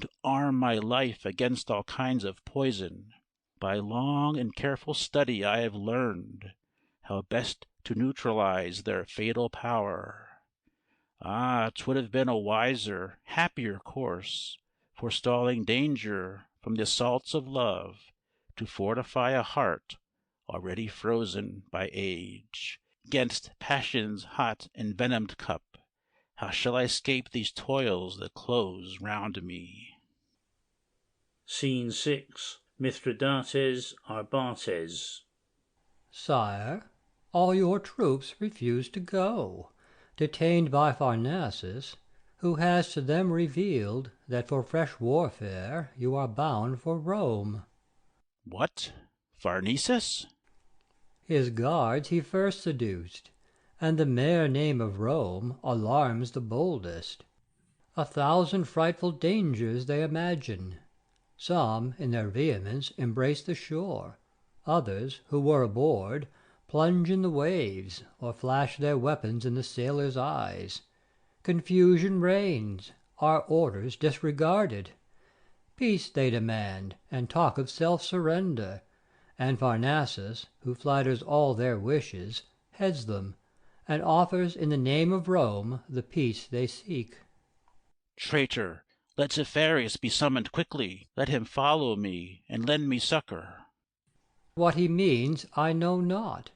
to arm my life against all kinds of poison. By long and careful study I have learned how best to neutralize their fatal power. Ah, 'twould have been a wiser, happier course, forestalling danger from the assaults of love, to fortify a heart already frozen by age. 'Gainst passion's hot envenomed cup, how shall I escape these toils that close round me? Scene 6. Mithridates, Arbates. Sire, all your troops refuse to go, detained by Pharnaces, who has to them revealed that for fresh warfare you are bound for Rome. What? Pharnaces? His guards he first seduced, and the mere name of Rome alarms the boldest. 1,000 frightful dangers they imagine. Some, in their vehemence, embrace the shore. Others, who were aboard, plunge in the waves, or flash their weapons in the sailors' eyes. Confusion reigns, our orders disregarded. Peace they demand, and talk of self-surrender, and Pharnaces, who flatters all their wishes, heads them, and offers in the name of Rome the peace they seek. Traitor, let Zephyrus be summoned quickly. Let him follow me, and lend me succor. What he means I know not,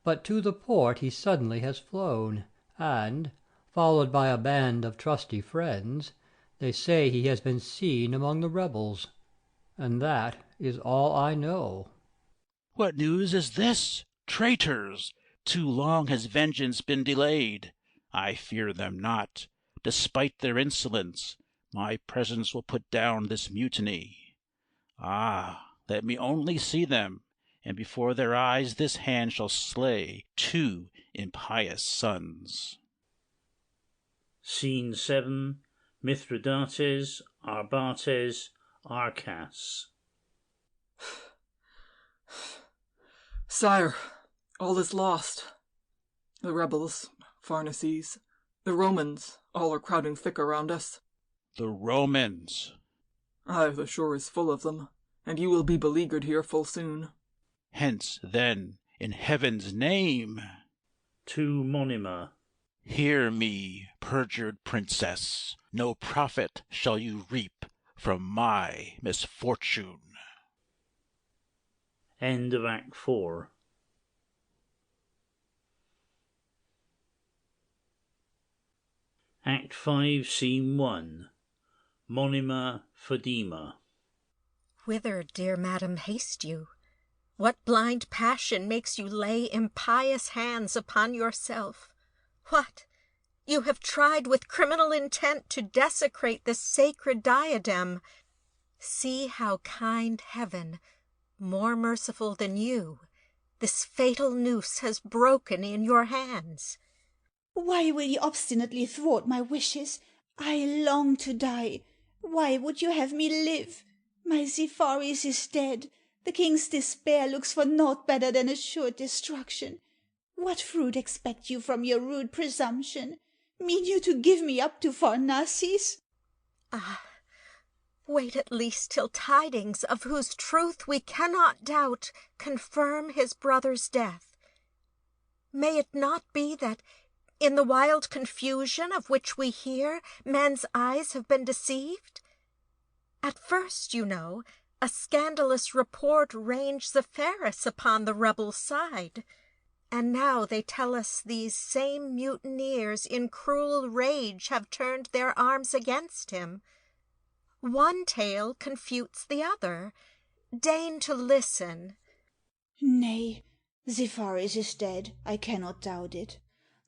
but to the port he suddenly has flown, and, followed by a band of trusty friends, they say he has been seen among the rebels, and that is all I know. What news is this? Traitors! Too long has vengeance been delayed. I fear them not. Despite their insolence, my presence will put down this mutiny. Ah, let me only see them, and before their eyes this hand shall slay 2 impious sons. Scene 7. Mithridates, Arbates, Arcas. Sire, all is lost. The rebels, Pharnaces, the Romans, all are crowding thick around us. The Romans! Aye, the shore is full of them, and you will be beleaguered here full soon. Hence, then, in heaven's name! To Monima. Hear me, perjured princess. No profit shall you reap from my misfortune. End of Act 4. Act 5, Scene 1. Monima, Phedima. Whither, dear madam, haste you? What blind passion makes you lay impious hands upon yourself? What? You have tried with criminal intent to desecrate this sacred diadem. See how kind heaven, more merciful than you, this fatal noose has broken in your hands. Why will you obstinately thwart my wishes? I long to die. Why would you have me live? My Zephyrus is dead. The king's despair looks for naught better than assured destruction. What fruit expect you from your rude presumption? Mean you to give me up to Pharnaces? Ah, wait at least till tidings, of whose truth we cannot doubt, confirm his brother's death. May it not be that, in the wild confusion of which we hear, men's eyes have been deceived? At first, you know, a scandalous report ranged Zephyrus upon the rebel side, and now they tell us these same mutineers in cruel rage have turned their arms against him. One tale confutes the other. Deign to listen. Nay, Zephyrus is dead, I cannot doubt it.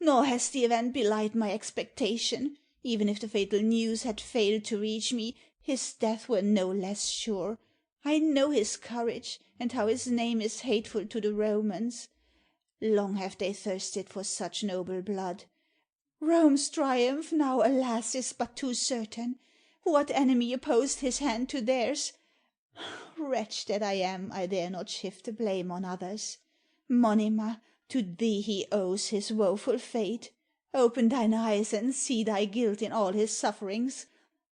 Nor has the event belied my expectation. Even if the fatal news had failed to reach me, his death were no less sure. I know his courage, and how his name is hateful to the Romans. Long have they thirsted for such noble blood. Rome's triumph now, alas, is but too certain. What enemy opposed his hand to theirs? Wretch that I am, I dare not shift the blame on others. Monima, to thee he owes his woeful fate. Open thine eyes and see thy guilt in all his sufferings.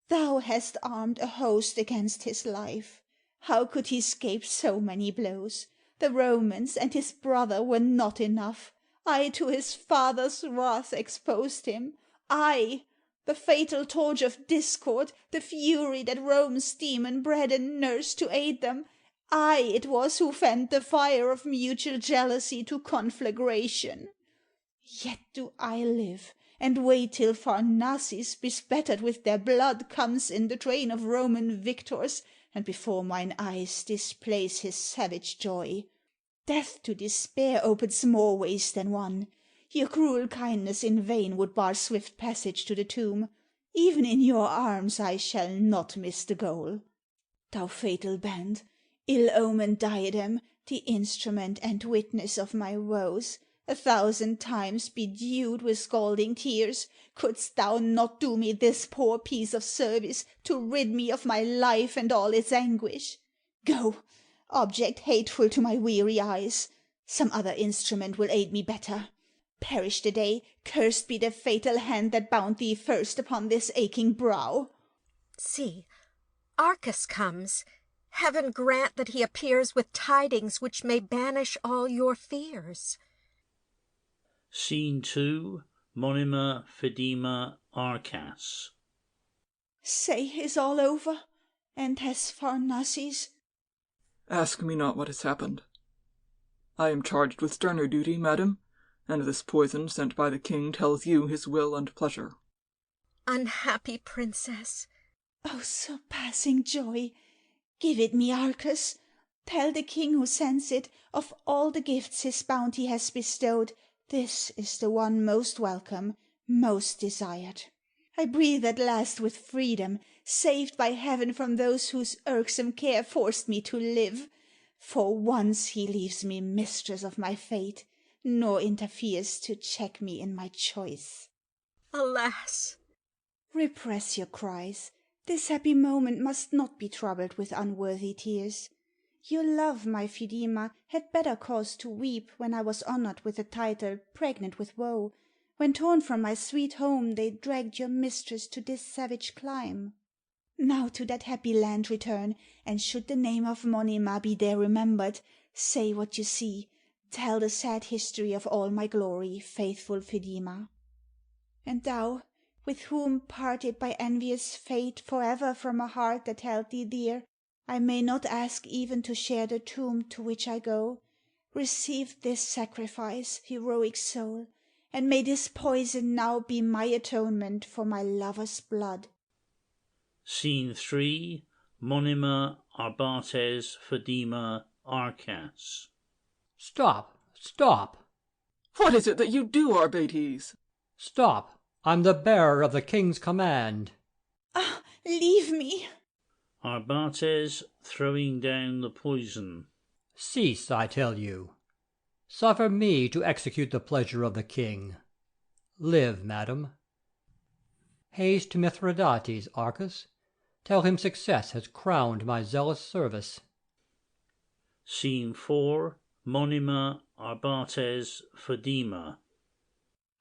Thou hast armed a host against his life. How could he scape so many blows? The Romans and his brother were not enough. I to his father's wrath exposed him. I, the fatal torch of discord, the fury that Rome's demon bred and nursed to aid them. I it was who fanned the fire of mutual jealousy to conflagration. Yet do I live, and wait till Pharnaces, bespattered with their blood, comes in the train of Roman victors, and before mine eyes displays his savage joy. Death to despair opens more ways than one. Your cruel kindness in vain would bar swift passage to the tomb. Even in your arms I shall not miss the goal. Thou fatal band, ill-omened diadem, the instrument and witness of my woes, 1,000 times bedewed with scalding tears, couldst thou not do me this poor piece of service to rid me of my life and all its anguish? Go, object hateful to my weary eyes. Some other instrument will aid me better. Perish the day, cursed be the fatal hand that bound thee first upon this aching brow. See, Arcas comes. Heaven grant that he appears with tidings which may banish all your fears. Scene 2. Monima, Phidima, Arcas. Say, is all over? And has Pharnaces? Ask me not what has happened. I am charged with sterner duty, madam, and this poison sent by the king tells you his will and pleasure. Unhappy princess! Oh, surpassing joy! Give it me, Arcas. Tell the king who sends it, of all the gifts his bounty has bestowed, this is the one most welcome, most desired. I breathe at last with freedom, saved by heaven from those whose irksome care forced me to live. For once he leaves me mistress of my fate, nor interferes to check me in my choice. Alas! Repress your cries. This happy moment must not be troubled with unworthy tears. Your love, my Phidima, had better cause to weep when I was honored with the title pregnant with woe, when torn from my sweet home they dragged your mistress to this savage clime. Now to that happy land return, and should the name of Monima be there remembered, say what you see, tell the sad history of all my glory, faithful Phidima. And thou, with whom, parted by envious fate forever from a heart that held thee dear, I may not ask even to share the tomb to which I go, receive this sacrifice, heroic soul, and may this poison now be my atonement for my lover's blood. Scene 3. Monima, Arbates, Phidima, Arcas. Stop! Stop! What is it that you do, Arbates? Stop! I'm the bearer of the king's command. Ah, leave me! Arbates throwing down the poison. Cease, I tell you. Suffer me to execute the pleasure of the king. Live, madam. Haste to Mithridates, Arcas. Tell him success has crowned my zealous service. Scene 4. Monima, Arbates, Phidima.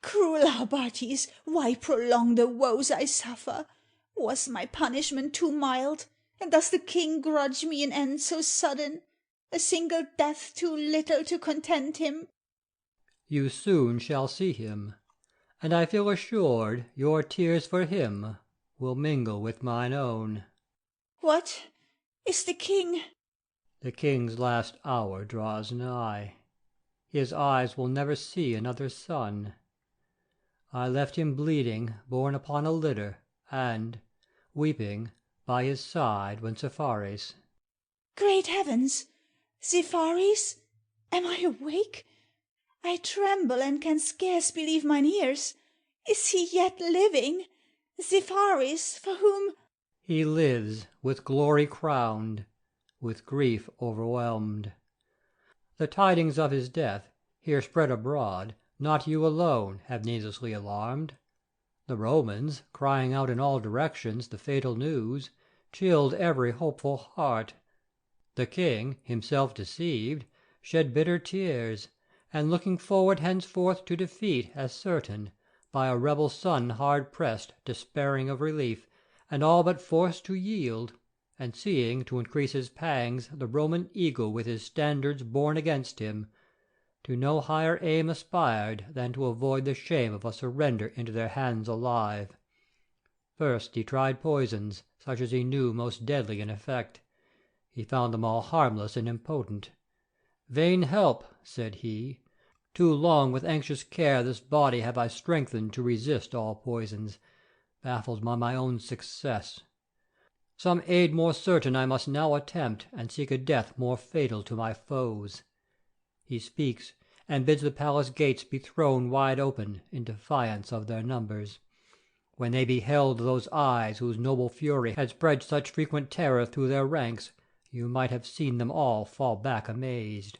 Cruel Arbates, why prolong the woes I suffer? Was my punishment too mild? And does the king grudge me an end so sudden? A single death too little to content him? You soon shall see him, and I feel assured your tears for him will mingle with mine own. What? Is the king? The king's last hour draws nigh. His eyes will never see another sun. I left him bleeding, borne upon a litter, and, weeping, by his side went Zephares. Great heavens! Zephares? Am I awake? I tremble and can scarce believe mine ears. Is he yet living? Zephares, for whom— He lives, with glory crowned, with grief overwhelmed. The tidings of his death, here spread abroad, not you alone have needlessly alarmed. The Romans, crying out in all directions the fatal news, chilled every hopeful heart. The king, himself deceived, shed bitter tears, and looking forward henceforth to defeat as certain, by a rebel son hard pressed, despairing of relief, and all but forced to yield, and seeing, to increase his pangs, the Roman eagle with his standards borne against him, to no higher aim aspired than to avoid the shame of a surrender into their hands alive. First he tried poisons, such as he knew most deadly in effect. He found them all harmless and impotent. "Vain help," said he, "too long with anxious care this body have I strengthened to resist all poisons, baffled by my own success. Some aid more certain I must now attempt, and seek a death more fatal to my foes." He speaks, and bids the palace gates be thrown wide open in defiance of their numbers. When they beheld those eyes whose noble fury had spread such frequent terror through their ranks, you might have seen them all fall back amazed,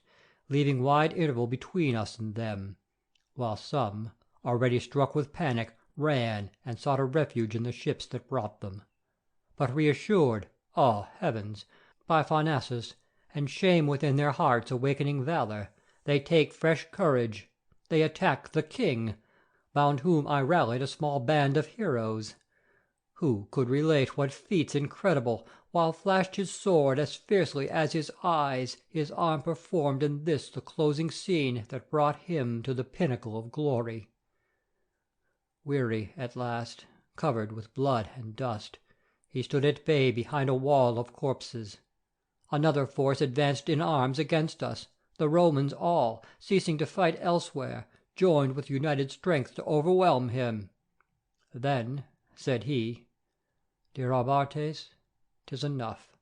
leaving wide interval between us and them, while some, already struck with panic, ran and sought a refuge in the ships that brought them. But reassured, ah, heavens, by Pharnaces, and shame within their hearts awakening valour, they take fresh courage. They attack the king, bound whom I rallied a small band of heroes. Who could relate what feats incredible, while flashed his sword as fiercely as his eyes, his arm performed in this the closing scene that brought him to the pinnacle of glory? Weary at last, covered with blood and dust, he stood at bay behind a wall of corpses. Another force advanced in arms against us. The Romans all, ceasing to fight elsewhere, joined with united strength to overwhelm him. Then said he, "Dear Arbates, 'tis enough.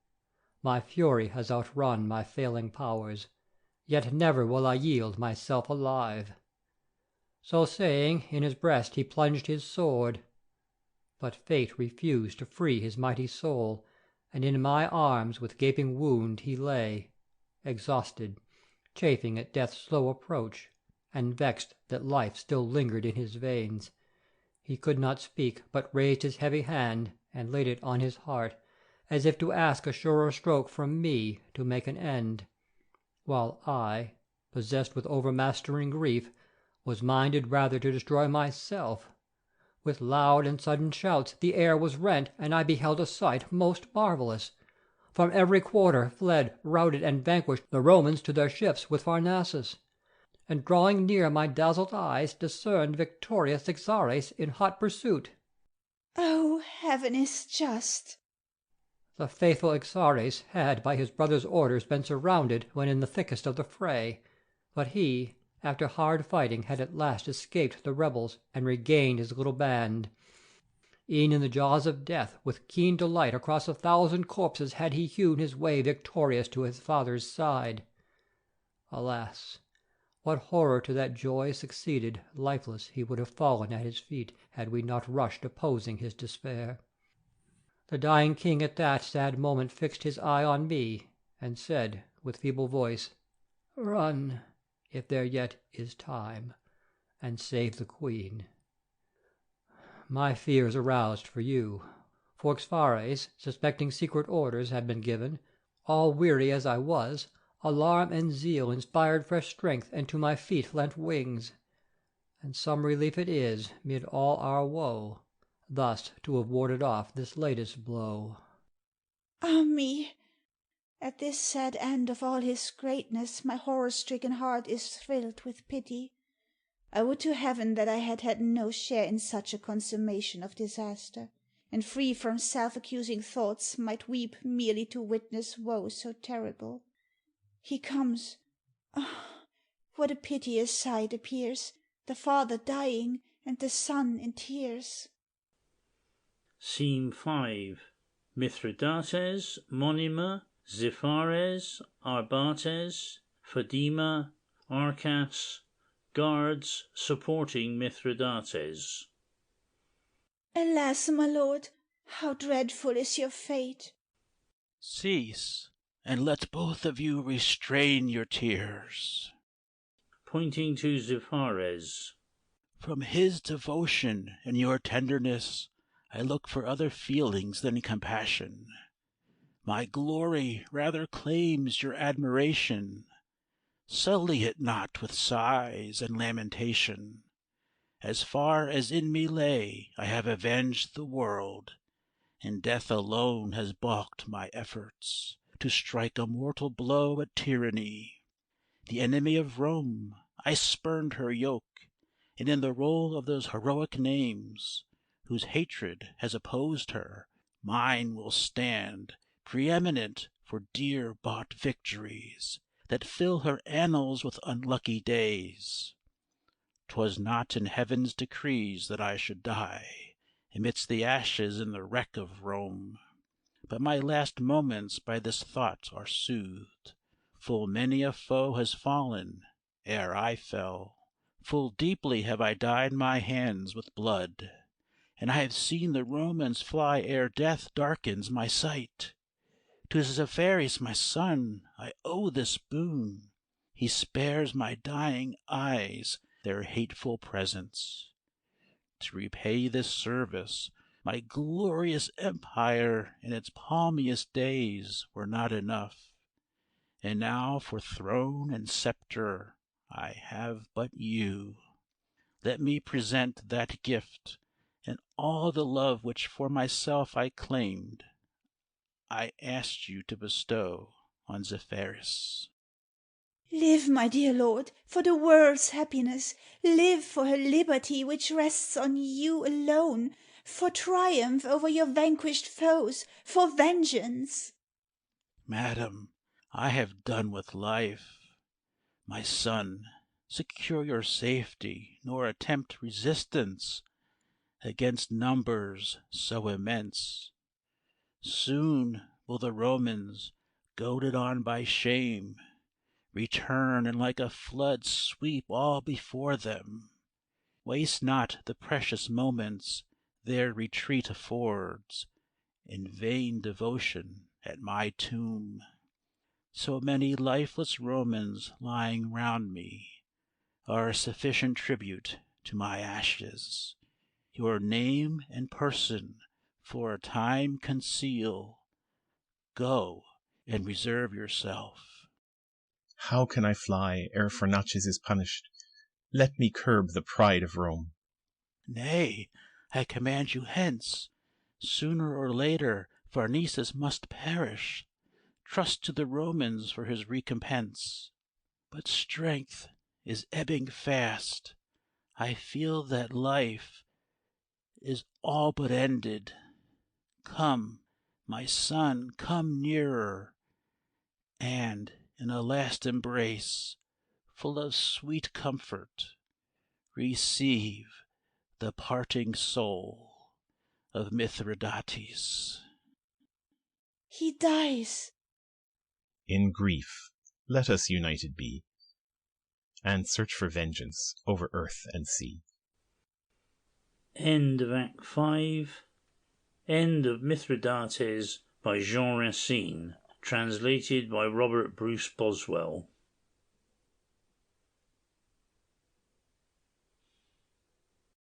My fury has outrun my failing powers, yet never will I yield myself alive." So saying, in his breast he plunged his sword. But fate refused to free his mighty soul, and in my arms with gaping wound he lay, exhausted, chafing at death's slow approach, and vexed that life still lingered in his veins. He could not speak, but raised his heavy hand and laid it on his heart, as if to ask a surer stroke from me to make an end, while I, possessed with overmastering grief, was minded rather to destroy myself. With loud and sudden shouts the air was rent, and I beheld a sight most marvellous. From every quarter fled, routed, and vanquished the Romans to their ships with Pharnaces, and drawing near my dazzled eyes discerned victorious Ixares in hot pursuit. Oh, heaven is just! The faithful Ixares had by his brother's orders been surrounded when in the thickest of the fray, but he, after hard fighting, had at last escaped the rebels and regained his little band. E'en in the jaws of death, with keen delight across 1,000 corpses had he hewn his way victorious to his father's side. Alas! What horror to that joy succeeded! Lifeless he would have fallen at his feet, had we not rushed opposing his despair. The dying king at that sad moment fixed his eye on me, and said, with feeble voice, "Run, if there yet is time, and save the queen." My fears aroused for you, for Ixares, suspecting secret orders had been given, all weary as I was, alarm and zeal inspired fresh strength, and to my feet lent wings. And some relief it is, mid all our woe, thus to have warded off this latest blow. Ah me! At this sad end of all his greatness my horror-stricken heart is thrilled with pity. I would to heaven that I had had no share in such a consummation of disaster, and free from self-accusing thoughts might weep merely to witness woe so terrible. He comes. Ah, what a piteous sight appears, the father dying, and the son in tears. Scene 5. Mithridates, Monima, Ziphares, Arbates, Phedima, Arcas, guards supporting Mithridates. Alas, my lord, how dreadful is your fate! Cease, and let both of you restrain your tears. Pointing to Xiphares. From his devotion and your tenderness I look for other feelings than compassion. My glory rather claims your admiration. Sully it not with sighs and lamentation. As far as in me lay, I have avenged the world, and death alone has balked my efforts to strike a mortal blow at tyranny. The enemy of Rome, I spurned her yoke, and in the roll of those heroic names, whose hatred has opposed her, mine will stand preeminent for dear-bought victories that fill her annals with unlucky days. 'Twas not in heaven's decrees that I should die amidst the ashes and the wreck of Rome, but my last moments by this thought are soothed. Full many a foe has fallen ere I fell. Full deeply have I dyed my hands with blood, and I have seen the Romans fly ere death darkens my sight. To Xiphares my son I owe this boon. He spares my dying eyes their hateful presence. To repay this service, my glorious empire in its palmiest days were not enough. And now for throne and sceptre I have but you. Let me present that gift, and all the love which for myself I claimed, I asked you to bestow on Xiphares. Live, my dear lord, for the world's happiness. Live for her liberty, which rests on you alone. For triumph over your vanquished foes. For vengeance. Madam, I have done with life. My son, secure your safety, nor attempt resistance against numbers so immense. Soon will the Romans, goaded on by shame, return and like a flood sweep all before them. Waste not the precious moments their retreat affords in vain devotion at my tomb. So many lifeless Romans lying round me are a sufficient tribute to my ashes. Your name and person for a time conceal. Go and reserve yourself. How can I fly ere Pharnaces is punished? Let me curb the pride of Rome. Nay, I command you hence. Sooner or later Pharnaces must perish. Trust to the Romans for his recompense. But strength is ebbing fast. I feel that life is all but ended. Come, my son, come nearer, and in a last embrace, full of sweet comfort, receive the parting soul of Mithridates. He dies. In grief let us united be, and search for vengeance over earth and sea. End of Act 5. End of Mithridates by Jean Racine. Translated by Robert Bruce Boswell.